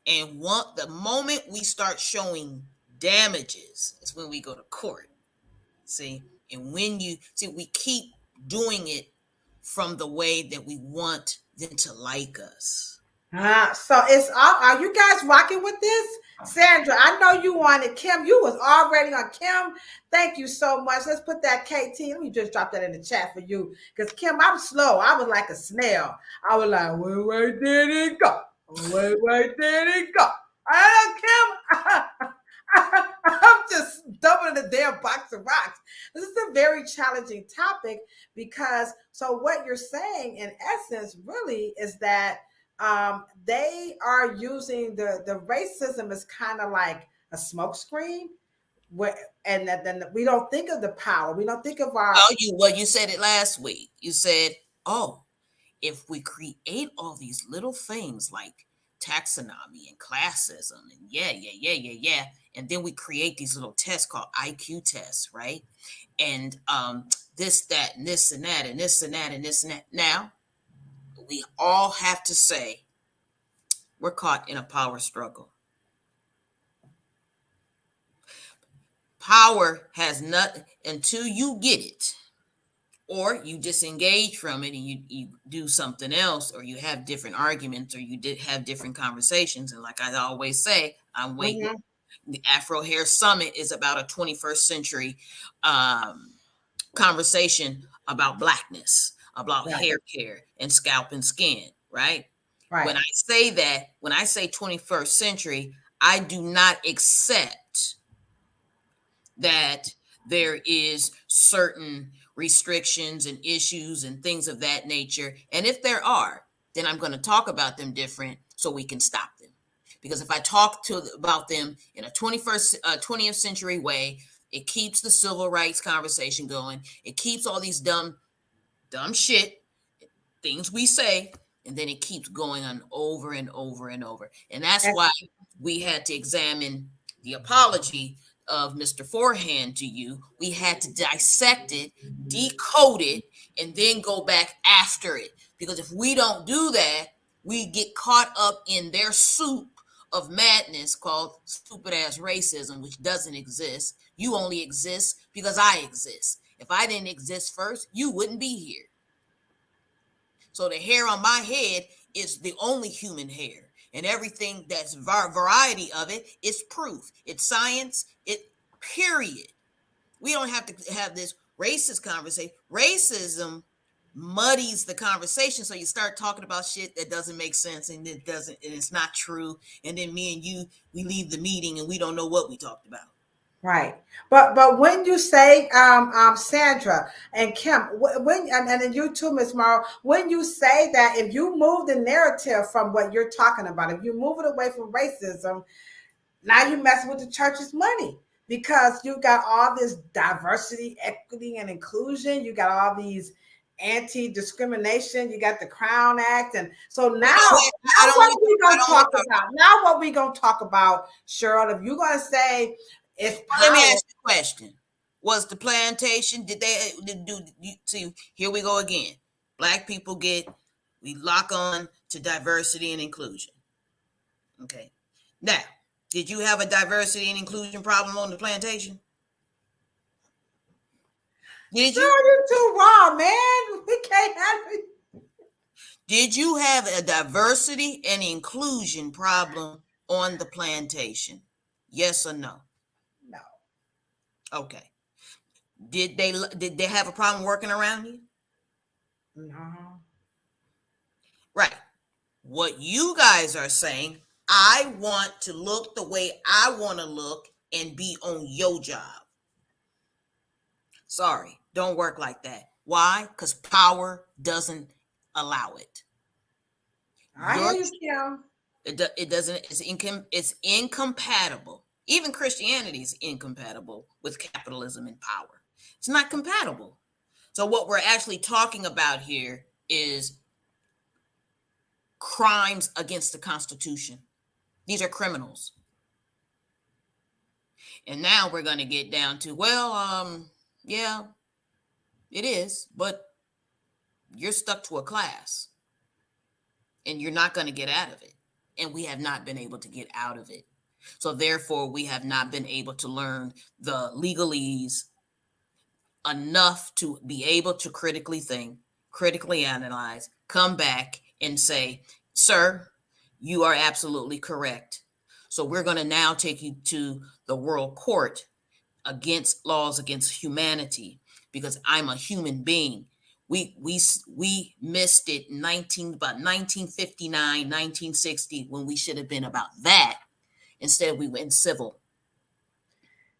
And the moment we start showing damages is when we go to court. See, and when we keep doing it from the way that we want them to like us. So are you guys rocking with this? Sandra, I know you wanted Kim. You was already on Kim. Thank you so much. Let's put that KT. Let me just drop that in the chat for you. Because Kim, I'm slow. I was like a snail. I was like, wait, did it go? Wait, did it go? I Kim. I'm just dumping the damn box of rocks. This is a very challenging topic because so what you're saying in essence really is that they are using the racism is kind of like a smokescreen, where and then we don't think of the power. We don't think of our You said it last week. You said, oh, if we create all these little things like taxonomy and classism and yeah, and then we create these little tests called IQ tests, right? And this, that, and this and that, and this and that, and this and that. Now, we all have to say we're caught in a power struggle. Power has nothing until you get it, or you disengage from it and you do something else, or you have different arguments, or you did have different conversations. And like I always say, I'm waiting. Mm-hmm. The Afro Hair Summit is about a 21st century conversation about Blackness, about hair care and scalp and skin, right? When I say that, when I say 21st century, I do not accept that there is certain restrictions and issues and things of that nature. And if there are, then I'm going to talk about them different so we can stop them. Because if I talk about them in a 20th century way, it keeps the civil rights conversation going. It keeps all these dumb shit, things we say, and then it keeps going on over and over and over. And that's why we had to examine the apology of Mr. Forehand to you. We had to dissect it, decode it, and then go back after it. Because if we don't do that, we get caught up in their soup of madness called stupid ass racism, which doesn't exist. You only exist because I exist. If I didn't exist first, you wouldn't be here. So the hair on my head is the only human hair. And everything that's variety of it is proof. It's science. Period. We don't have to have this racist conversation. Racism muddies the conversation, so you start talking about shit that doesn't make sense and it's not true. And then me and you, we leave the meeting and we don't know what we talked about. Right, but when you say Sandra and Kim, when and then you too, Miss Morrow, when you say that if you move the narrative from what you're talking about, if you move it away from racism, now you're messing with the church's money because you got all this diversity, equity, and inclusion. You got all these anti-discrimination. You got the Crown Act, and so now what we gonna talk about? Now what we gonna talk about, Cheryl? If you're gonna say it's power. Let me ask you a question. Was the plantation, see, here we go again. Black people we lock on to diversity and inclusion. Okay. Now, did you have a diversity and inclusion problem on the plantation? Did you? No, you're too raw, man. We can't have it. Did you have a diversity and inclusion problem on the plantation? Yes or no? No. Okay. Did they have a problem working around you? No. Right. What you guys are saying, I want to look the way I want to look and be on your job. Sorry, don't work like that. Why? Because power doesn't allow it. I hear you, Kim. It doesn't. It's incompatible. Even Christianity is incompatible with capitalism and power. It's not compatible. So what we're actually talking about here is crimes against the Constitution. These are criminals. And now we're going to get down to, yeah, it is, but you're stuck to a class and you're not going to get out of it. And we have not been able to get out of it. So therefore, we have not been able to learn the legalese enough to be able to critically think, critically analyze, come back and say, sir, you are absolutely correct. So we're going to now take you to the world court against laws against humanity because I'm a human being. We missed it about 1959, 1960 when we should have been about that. Instead, we went civil.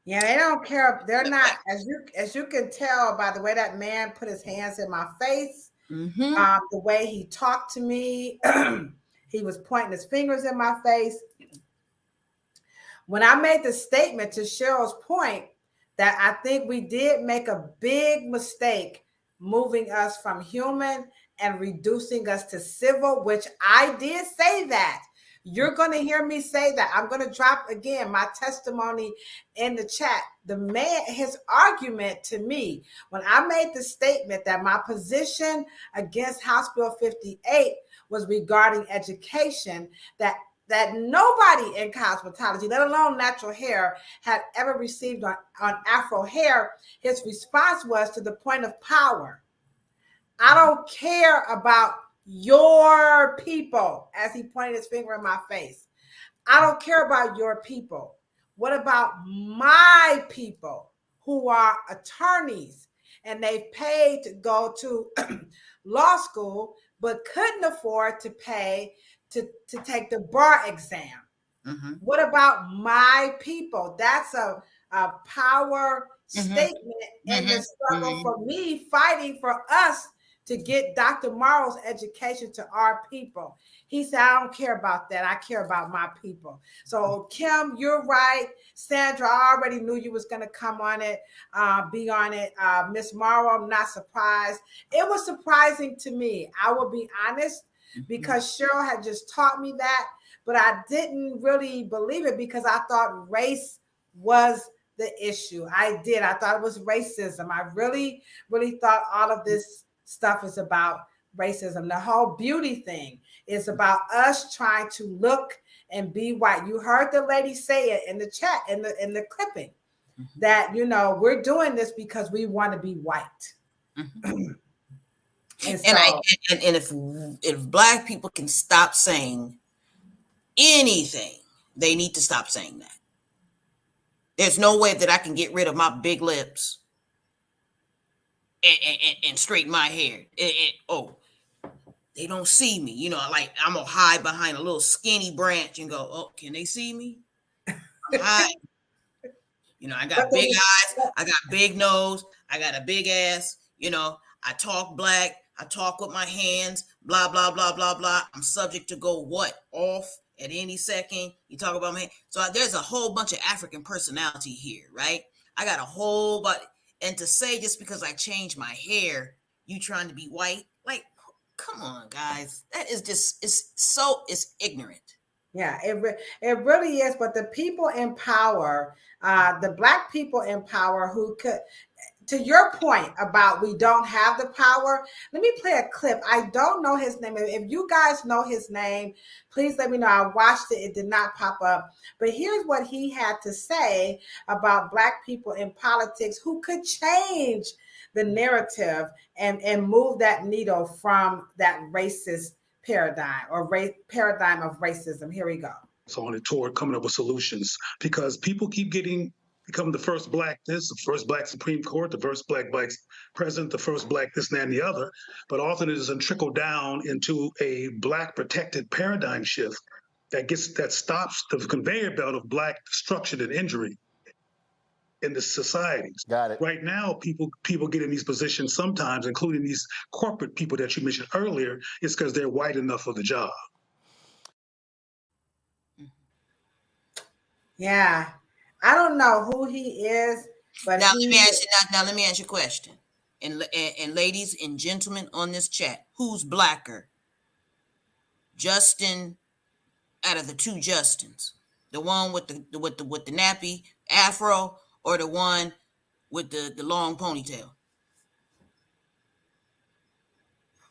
Yeah, they don't care. They're not, as you can tell by the way that man put his hands in my face, the way he talked to me, he was pointing his fingers in my face. When I made the statement to Cheryl's point that I think we did make a big mistake moving us from human and reducing us to civil, which I did say that. You're going to hear me say that. I'm going to drop again my testimony in the chat. The man, his argument to me, when I made the statement that my position against House Bill 58 was regarding education, that nobody in cosmetology, let alone natural hair, had ever received on Afro hair, his response was to the point of power. I don't care about your people, as he pointed his finger in my face. I don't care about your people. What about my people who are attorneys and they've paid to go to law school, but couldn't afford to pay to take the bar exam? What about my people? That's a power statement in the struggle for me fighting for us to get Dr. Morrow's education to our people. He said, I don't care about that. I care about my people. So Kim, you're right. Sandra, I already knew you was going to come on it, be on it. Miss Morrow, I'm not surprised. It was surprising to me. I will be honest, because Cheryl had just taught me that, but I didn't really believe it because I thought race was the issue. I thought it was racism. I really, really thought all of this stuff is about racism. The whole beauty thing is about us trying to look and be white. You heard the lady say it in the chat, in the clipping, that, you know, we're doing this because we want to be white. And if Black people can stop saying anything, they need to stop saying that. There's no way that I can get rid of my big lips and straighten my hair. They don't see me. You know, like I'm gonna hide behind a little skinny branch and go, oh, can they see me? I'm hiding. You know, I got big eyes, I got big nose, I got a big ass, you know, I talk Black, I talk with my hands, blah, blah, blah, blah, blah. I'm subject to go off at any second. You talk about me. So there's a whole bunch of African personality here, right? I got a whole bunch. And to say just because I changed my hair, you trying to be white, like, come on, guys. That is just, it's ignorant. Yeah, it really is. But the people in power, the Black people in power who could, to your point about we don't have the power, let me play a clip. I don't know his name. If you guys know his name, please let me know. I watched it. It did not pop up. But here's what he had to say about Black people in politics who could change the narrative and move that needle from that racist paradigm or paradigm of racism. Here we go. So on it toward coming up with solutions, because people keep become the first Black this, the first Black Supreme Court, the first Black Vice President, the first Black this, and that, and the other. But often it doesn't trickle down into a Black protected paradigm shift that stops the conveyor belt of Black destruction and injury in the societies. Got it. Right now, people get in these positions sometimes, including these corporate people that you mentioned earlier, is because they're white enough for the job. Yeah. I don't know who he is, but now let me ask you a question. And ladies and gentlemen on this chat, who's blacker? Justin, out of the two Justins, the one with the nappy afro, or the one with the long ponytail?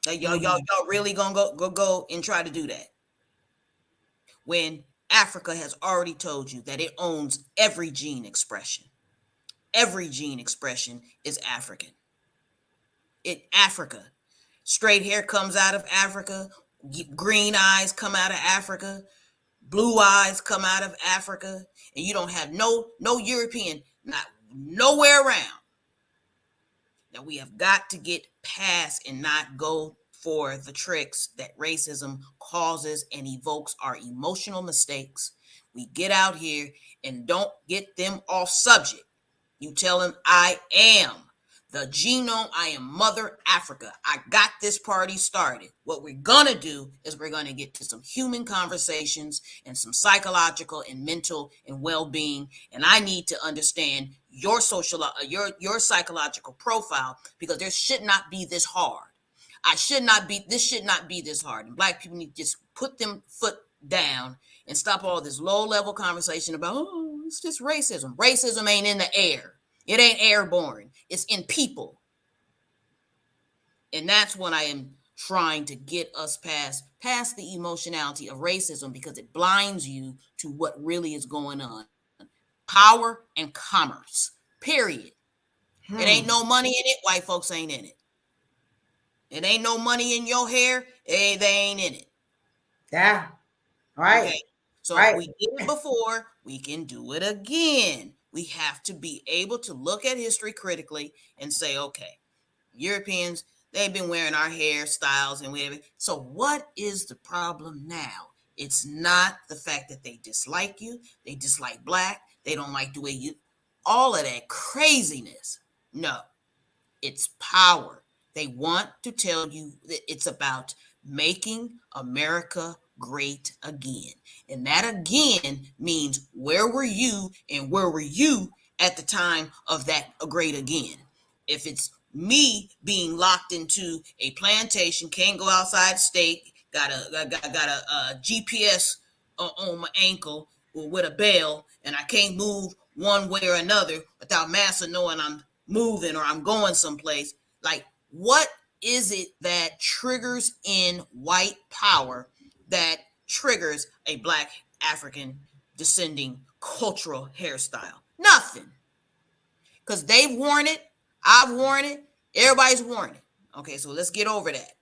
Like y'all really gonna go and try to do that when Africa has already told you that it owns every gene expression. Every gene expression is African. Africa. Straight hair comes out of Africa. Green eyes come out of Africa. blue eyes come out of Africa, and you don't have no European, not nowhere around. Now we have got to get past and not go for the tricks that racism causes and evokes our emotional mistakes. We get out here and don't get them off subject. You tell them, I am the genome. I am Mother Africa. I got this party started. What we're going to do is we're going to get to some human conversations and some psychological and mental and well-being. And I need to understand your social, your psychological profile, because there should not be this hard. This should not be this hard. And Black people need to just put them foot down and stop all this low-level conversation about, oh, it's just racism. Racism ain't in the air. It ain't airborne. It's in people. And that's what I am trying to get us past the emotionality of racism, because it blinds you to what really is going on. Power and commerce, period. It ain't no money in it. White folks ain't in it. It ain't no money in your hair. They ain't in it. Yeah. Right. Okay. So if we did it before, we can do it again. We have to be able to look at history critically and say, okay, Europeans, they've been wearing our hairstyles and whatever. So what is the problem now? It's not the fact that they dislike you. They dislike Black. They don't like the way you, all of that craziness. No, it's power. They want to tell you that it's about making America great again. And that again means, where were you and where were you at the time of that great again? If it's me being locked into a plantation, can't go outside state, got a GPS on my ankle with a bell, and I can't move one way or another without massa knowing I'm moving or I'm going someplace. Like, what is it that triggers in white power that triggers a Black African descending cultural hairstyle? Nothing. Because they've worn it, I've worn it, everybody's worn it. Okay, so let's get over that.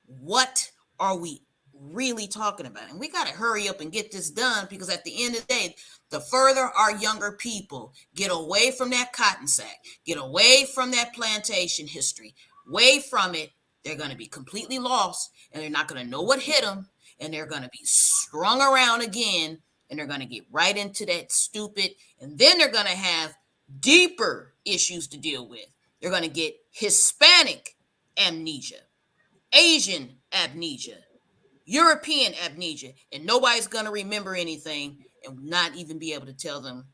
What are we really talking about? And we got to hurry up and get this done, because at the end of the day, the further our younger people get away from that cotton sack, get away from that plantation history, away from it, they're going to be completely lost, and they're not going to know what hit them, and they're going to be strung around again, and they're going to get right into that stupid, and then they're going to have deeper issues to deal with. They're going to get Hispanic amnesia, Asian amnesia, European amnesia, and nobody's going to remember anything and not even be able to tell them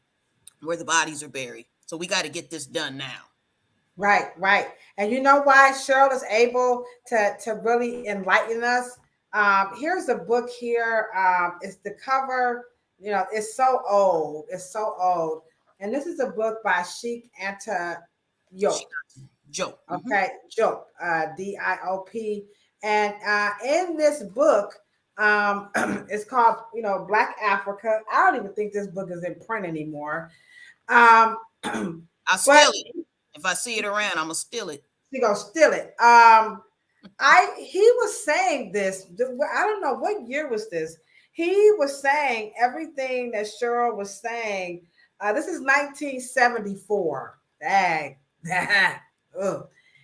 where the bodies are buried. So we got to get this done now. Right, right. And you know why Cheryl is able to really enlighten us? Here's a book here. It's the cover, you know, it's so old. It's so old. And this is a book by Sheik Anta Diop. Joke. Okay, Diop, Diop. And in this book, it's called, you know, Black Africa. I don't even think this book is in print anymore. I'll steal it. If I see it around, I'm gonna steal it. She gonna steal it. He was saying this. I don't know what year was this. He was saying everything that Cheryl was saying. This is 1974. Dang.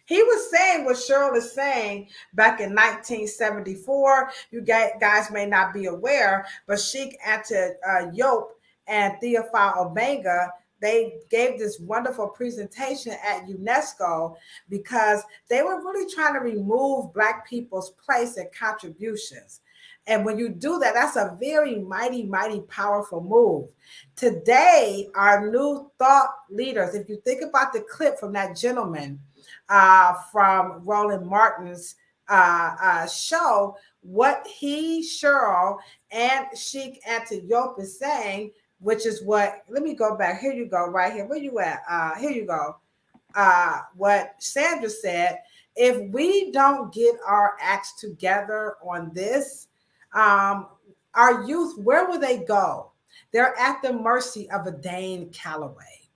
He was saying what Cheryl is saying back in 1974. You guys may not be aware, but Sheik Anta Diop and Theophile Obenga, they gave this wonderful presentation at UNESCO because they were really trying to remove Black people's place and contributions. And when you do that, that's a very mighty, mighty powerful move. Today, our new thought leaders, if you think about the clip from that gentleman from Roland Martin's show, what he, Cheryl, and Sheik Anta Diop is saying, which is what, let me go back. Here you go, right here. Where you at? Here you go. What Sandra said, if we don't get our acts together on this, our youth, where will they go? They're at the mercy of a Dane Calloway.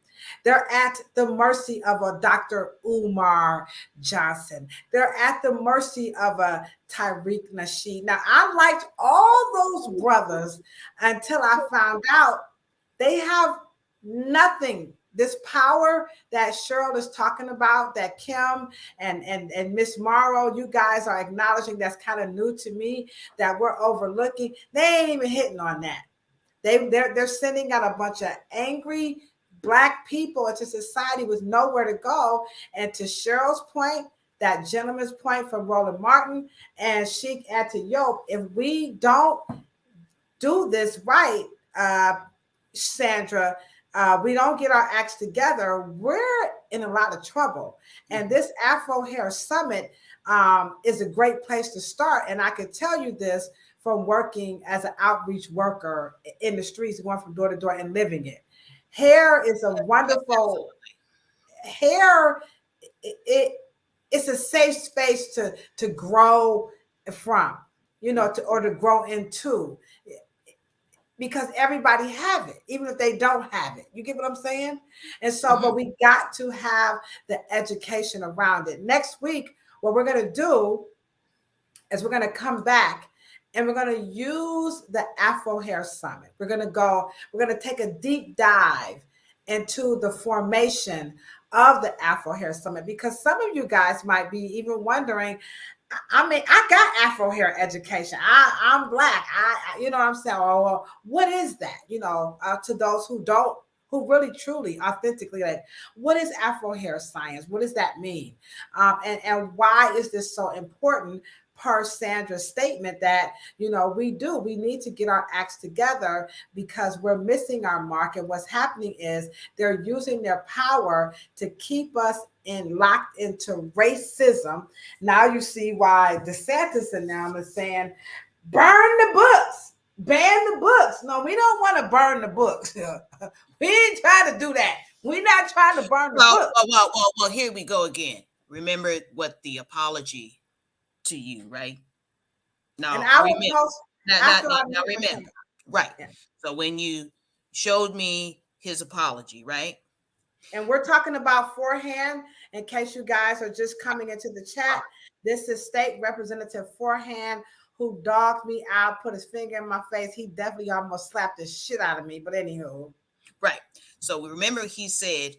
They're at the mercy of a Dr. Umar Johnson. They're at the mercy of a Tariq Nasheed. Now, I liked all those brothers until I found out they have nothing. This power that Cheryl is talking about, that Kim and Miss Morrow, you guys are acknowledging, that's kind of new to me, that we're overlooking. They ain't even hitting on that. They're sending out a bunch of angry Black people into society with nowhere to go. And to Cheryl's point, that gentleman's point from Roland Martin and Sheik Atiyope, if we don't do this right, Sandra, we don't get our acts together, we're in a lot of trouble. And this Afro Hair Summit is a great place to start. And I can tell you this from working as an outreach worker in the streets, going from door to door and living it. Hair is a wonderful hair. It's a safe space to grow from, or to grow into, because everybody have it, even if they don't have it. You get what I'm saying? And so, but we got to have the education around it. Next week, what we're going to do is we're going to come back and we're going to use the Afro Hair Summit. We're going to take a deep dive into the formation of the Afro Hair Summit, because some of you guys might be even wondering, I mean, I got Afro hair education. I'm Black. You know what I'm saying? Oh, well, what is that? To those who don't, who really, truly, authentically, like, what is Afro hair science? What does that mean? And why is this so important? Per Sandra's statement that, we need to get our acts together because we're missing our mark. And what's happening is they're using their power to keep us locked into racism. Now you see why DeSantis and them is saying, burn the books, ban the books. No, we don't want to burn the books. We ain't trying to do that. We're not trying to burn the books. Well, here we go again. Remember what the apology to you, right? Now, and I will post now remember, right? Yeah. So when you showed me his apology, right? And we're talking about Forehand, in case you guys are just coming into the chat. This is State Representative Forehand, who dogged me out, put his finger in my face. He definitely almost slapped the shit out of me. But anywho. Right. So remember he said,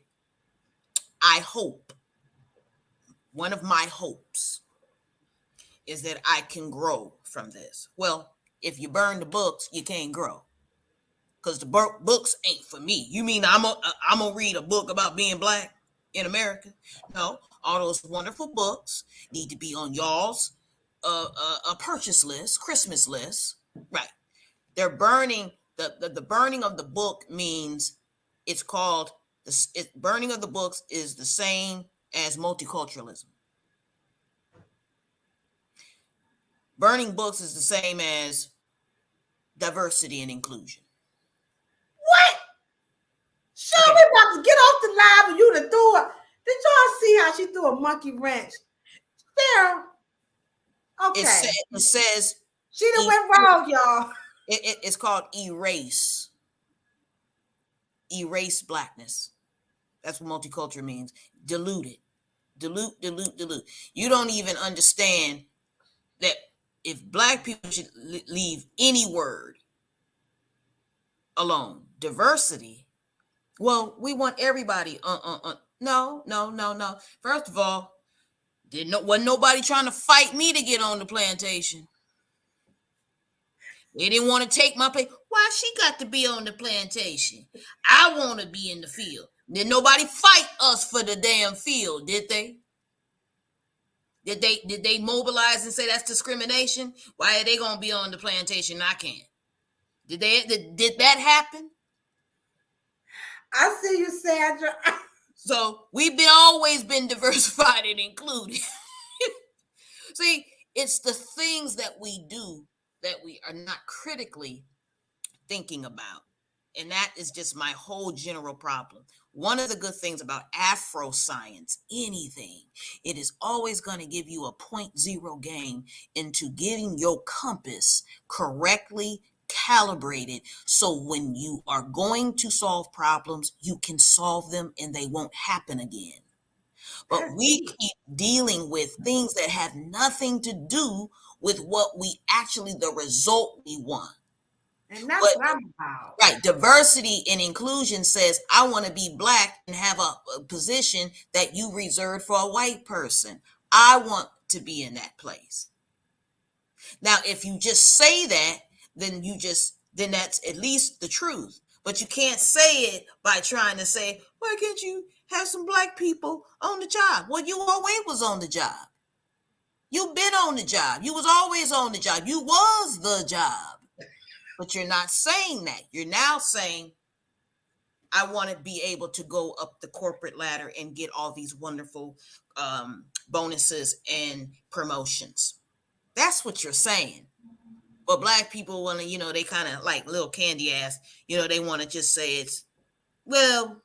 I hope, one of my hopes is that I can grow from this. Well, if you burn the books, you can't grow, because the books ain't for me. You mean I'm gonna read a book about being Black in America? No, all those wonderful books need to be on y'all's a purchase list, Christmas list, right? They're burning the burning of the book means it's called burning of the books is the same as multiculturalism. Burning books is the same as diversity and inclusion. What? Sure, we about to get off the live and you to threw it. Did y'all see how she threw a monkey wrench? There. Okay. It says she done went wrong, y'all. It's called erase. Erase Blackness. That's what multicultural means. Dilute it. Dilute. You don't even understand that if Black people should leave any word alone, diversity, well, we want everybody. No. First of all, wasn't nobody trying to fight me to get on the plantation. They didn't want to take my place. Why she got to be on the plantation? I want to be in the field. Did nobody fight us for the damn field, did they? Did they mobilize and say that's discrimination? Why are they gonna be on the plantation? I can't. Did that happen? I see you, Sandra. So we've always been diversified and included. See, it's the things that we do that we are not critically thinking about. And that is just my whole general problem. One of the good things about Afro science, anything, it is always going to give you a 0.0 gain into getting your compass correctly calibrated so when you are going to solve problems, you can solve them and they won't happen again. But we keep dealing with things that have nothing to do with what we actually, the result we want. And that's But what I'm about. right, diversity and inclusion says, I want to be Black and have a position that you reserve for a white person. I want to be in that place. Now, if you just say that, then that's at least the truth. But you can't say it by trying to say, why can't you have some Black people on the job? Well, you always was on the job. You've been on the job. You was always on the job. You was the job. But you're not saying that. You're now saying, I want to be able to go up the corporate ladder and get all these wonderful bonuses and promotions. That's what you're saying. But Black people want to, they kind of like little candy ass, they want to just say it's, well,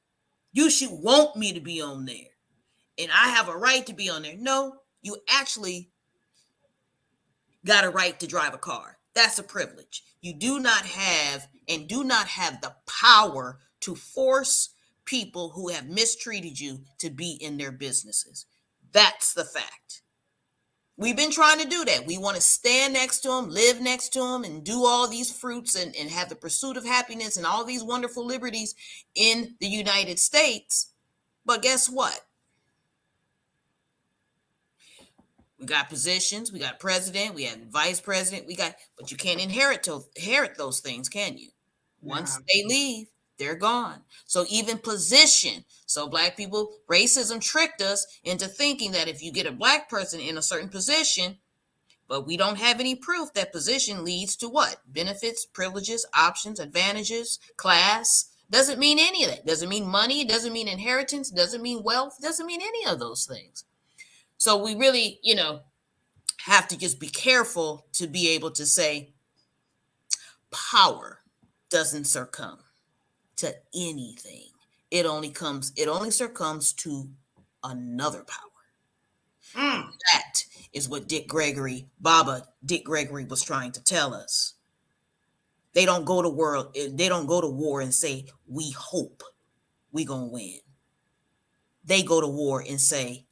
you should want me to be on there. And I have a right to be on there. No, you actually got a right to drive a car. That's a privilege. You do not have the power to force people who have mistreated you to be in their businesses. That's the fact. We've been trying to do that. We want to stand next to them, live next to them, and do all these fruits and have the pursuit of happiness and all these wonderful liberties in the United States. But guess what? We got positions, we got president, we have vice president, but you can't inherit those things, can you? Once they leave, they're gone. So even position. So Black people, racism tricked us into thinking that if you get a Black person in a certain position, but we don't have any proof that position leads to what? Benefits, privileges, options, advantages, class. Doesn't mean any of that. Doesn't mean money. Doesn't mean inheritance. Doesn't mean wealth. Doesn't mean any of those things. So we really, have to just be careful to be able to say power doesn't succumb to anything. It only succumbs to another power. That is what Dick Gregory was trying to tell us. They don't go to war and say, we hope we gonna win. They go to war and say,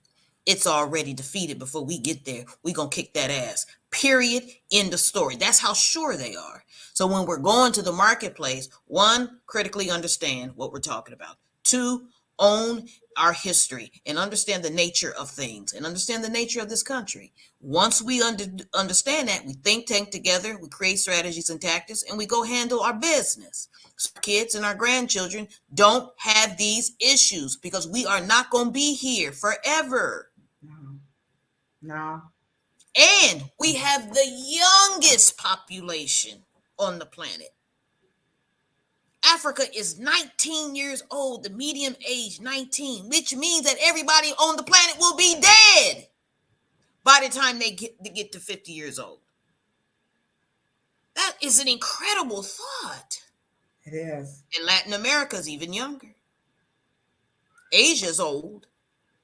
it's already defeated before we get there. We're going to kick that ass. Period. End of story. That's how sure they are. So when we're going to the marketplace, one, critically understand what we're talking about. Two, own our history and understand the nature of things and understand the nature of this country. Once we understand that, we think tank together, we create strategies and tactics, and we go handle our business. So our kids and our grandchildren don't have these issues because we are not going to be here forever. No. And we have the youngest population on the planet. Africa is 19 years old, the median age 19, which means that everybody on the planet will be dead by the time they get to 50 years old. That is an incredible thought. It is. And Latin America is even younger. Asia's old.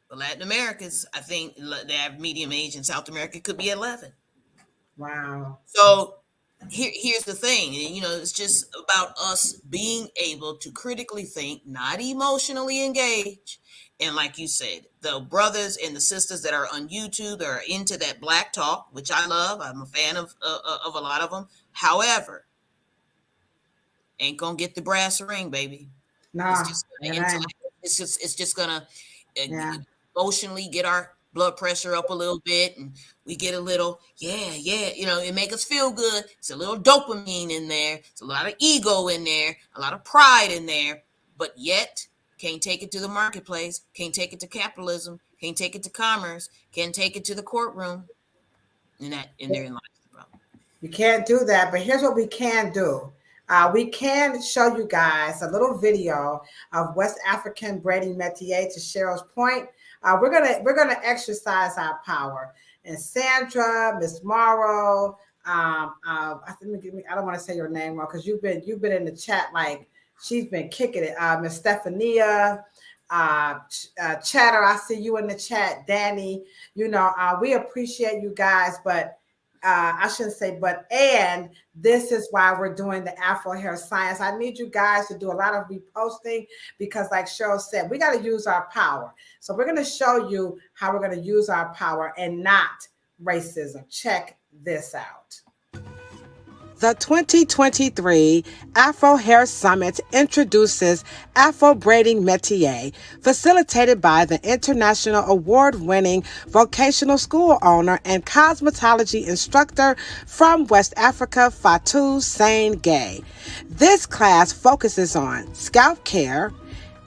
But Latin America's, I think, they have medium age in South America could be 11. Wow. So here's the thing, it's just about us being able to critically think, not emotionally engage. And like you said, the brothers and the sisters that are on YouTube that are into that Black talk, which I love, I'm a fan of a lot of them. However, ain't gonna get the brass ring, baby. Nah, it's just gonna emotionally get our blood pressure up a little bit, and we get a little, it make us feel good. It's a little dopamine in there. It's a lot of ego in there, a lot of pride in there, but yet can't take it to the marketplace, can't take it to capitalism, can't take it to commerce, can't take it to the courtroom. And therein lies the problem. You can't do that, but here's what we can do. We can show you guys a little video of West African braiding métier. To Cheryl's point, we're gonna exercise our power. And Sandra, Miss Morrow, I don't want to say your name wrong because you've been in the chat like she's been kicking it. Miss Stephania, Chatter, I see you in the chat. Danny, we appreciate you guys, but I shouldn't say, and this is why we're doing the Afro hair science. I need you guys to do a lot of reposting because, like Cheryl said, we got to use our power. So we're going to show you how we're going to use our power and not racism. Check this out. The 2023 Afro Hair Summit introduces Afro braiding métier, facilitated by the international award-winning vocational school owner and cosmetology instructor from West Africa, Fatou Sane-Gay. This class focuses on scalp care,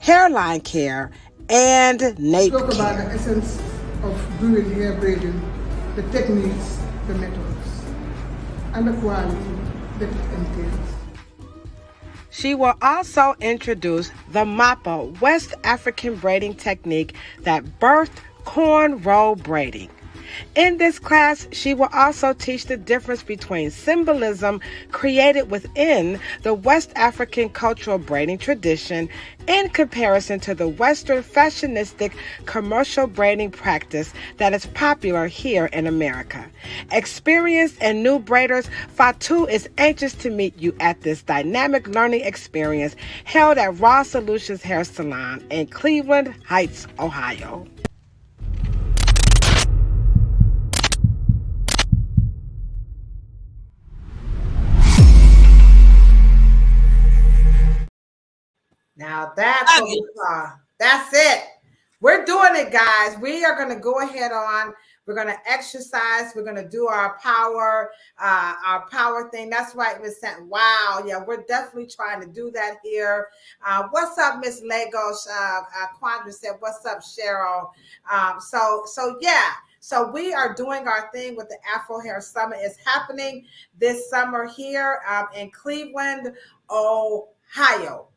hairline care, and nape care. Talk about the essence of doing hair braiding, the techniques, the methods, and the quality that it entails. She will also introduce the MAPA West African braiding technique that birthed cornrow braiding. In this class, she will also teach the difference between symbolism created within the West African cultural braiding tradition in comparison to the Western fashionistic commercial braiding practice that is popular here in America. Experienced and new braiders, Fatou is anxious to meet you at this dynamic learning experience held at Raw Solutions Hair Salon in Cleveland Heights, Ohio. Now that's what we saw. That's it. We're doing it, guys. We are going to go ahead on. We're going to exercise. We're going to do our power thing. That's right, Miss Sant. Wow. Yeah, we're definitely trying to do that here. What's up, Miss Lagos? Quandra said, what's up, Cheryl? So yeah. So we are doing our thing with the Afro Hair Summit. It's happening this summer here in Cleveland, Ohio.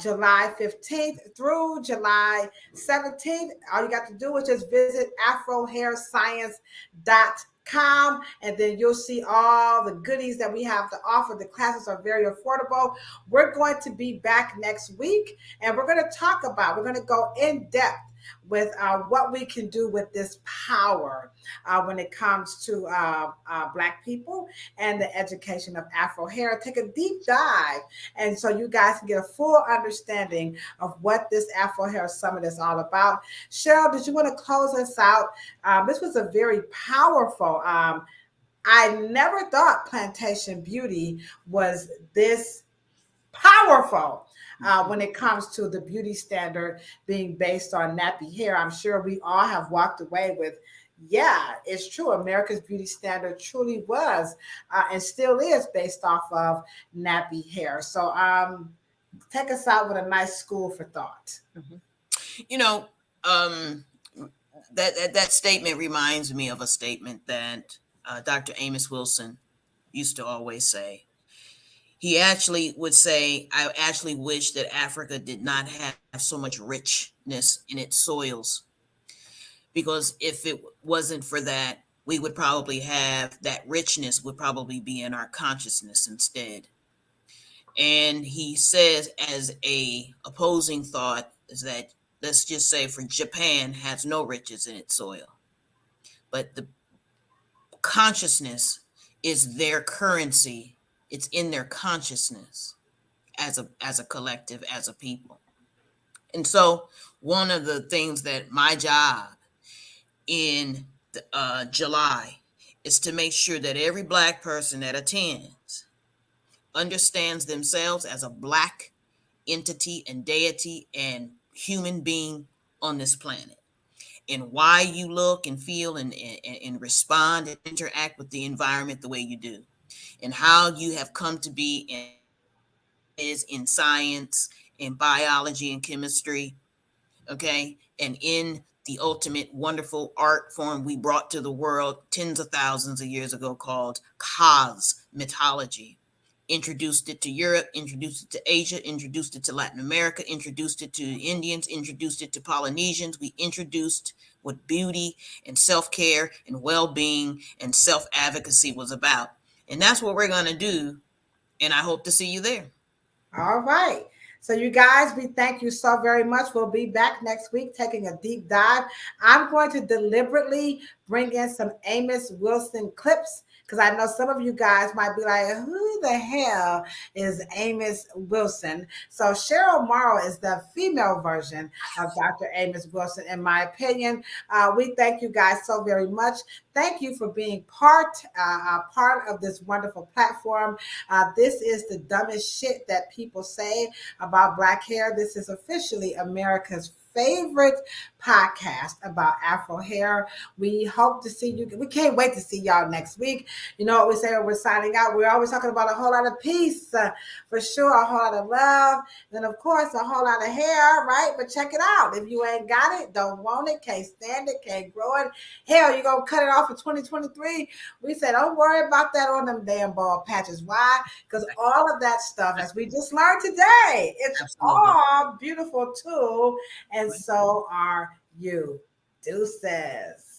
July 15th through July 17th. All you got to do is just visit afrohairscience.com and then you'll see all the goodies that we have to offer. The classes are very affordable. We're going to be back next week and we're going to go in depth with what we can do with this power when it comes to Black people and the education of Afro hair. Take a deep dive, and so you guys can get a full understanding of what this Afro Hair Summit is all about. Cheryl, did you want to close us out? This was a very powerful. I never thought Plantation Beauty was this powerful. When it comes to the beauty standard being based on nappy hair. I'm sure we all have walked away with, yeah, it's true. America's beauty standard truly was and still is based off of nappy hair. So take us out with a nice school for thought. Mm-hmm. You know, that statement reminds me of a statement that Dr. Amos Wilson used to always say. He actually would say, I actually wish that Africa did not have so much richness in its soils, because if it wasn't for that, we would probably have that richness would probably be in our consciousness instead. And he says, as a opposing thought, is that, let's just say, for Japan has no riches in its soil, but the consciousness is their currency. It's in their consciousness as a collective, as a people. And so one of the things that my job in July is to make sure that every Black person that attends understands themselves as a Black entity and deity and human being on this planet, and why you look and feel and respond and interact with the environment the way you do, and how you have come to be in science, in biology and chemistry, okay, and in the ultimate wonderful art form we brought to the world tens of thousands of years ago called cosmetology. Introduced it to Europe, introduced it to Asia, introduced it to Latin America, introduced it to Indians, introduced it to Polynesians. We introduced what beauty and self-care and well-being and self-advocacy was about. And that's what we're going to do. And I hope to see you there. All right. So you guys, we thank you so very much. We'll be back next week taking a deep dive. I'm going to deliberately bring in some Amos Wilson clips because I know some of you guys might be like, who the hell is Amos Wilson? So Cheryl Morrow is the female version of Dr. Amos Wilson, in my opinion. We thank you guys so very much. Thank you for being part of this wonderful platform. This is the dumbest shit that people say about Black hair. This is officially America's favorite podcast about Afro hair. We hope to see you. We can't wait to see y'all next week. You know what we say when we're signing out? We're always talking about a whole lot of peace, for sure, a whole lot of love, and of course, a whole lot of hair, right? But check it out. If you ain't got it, don't want it, can't stand it, can't grow it, hell, you're going to cut it off in 2023. We said, don't worry about that on them damn bald patches. Why? Because all of that stuff, as we just learned today, it's Absolutely. all beautiful too. And so are you. Deuces.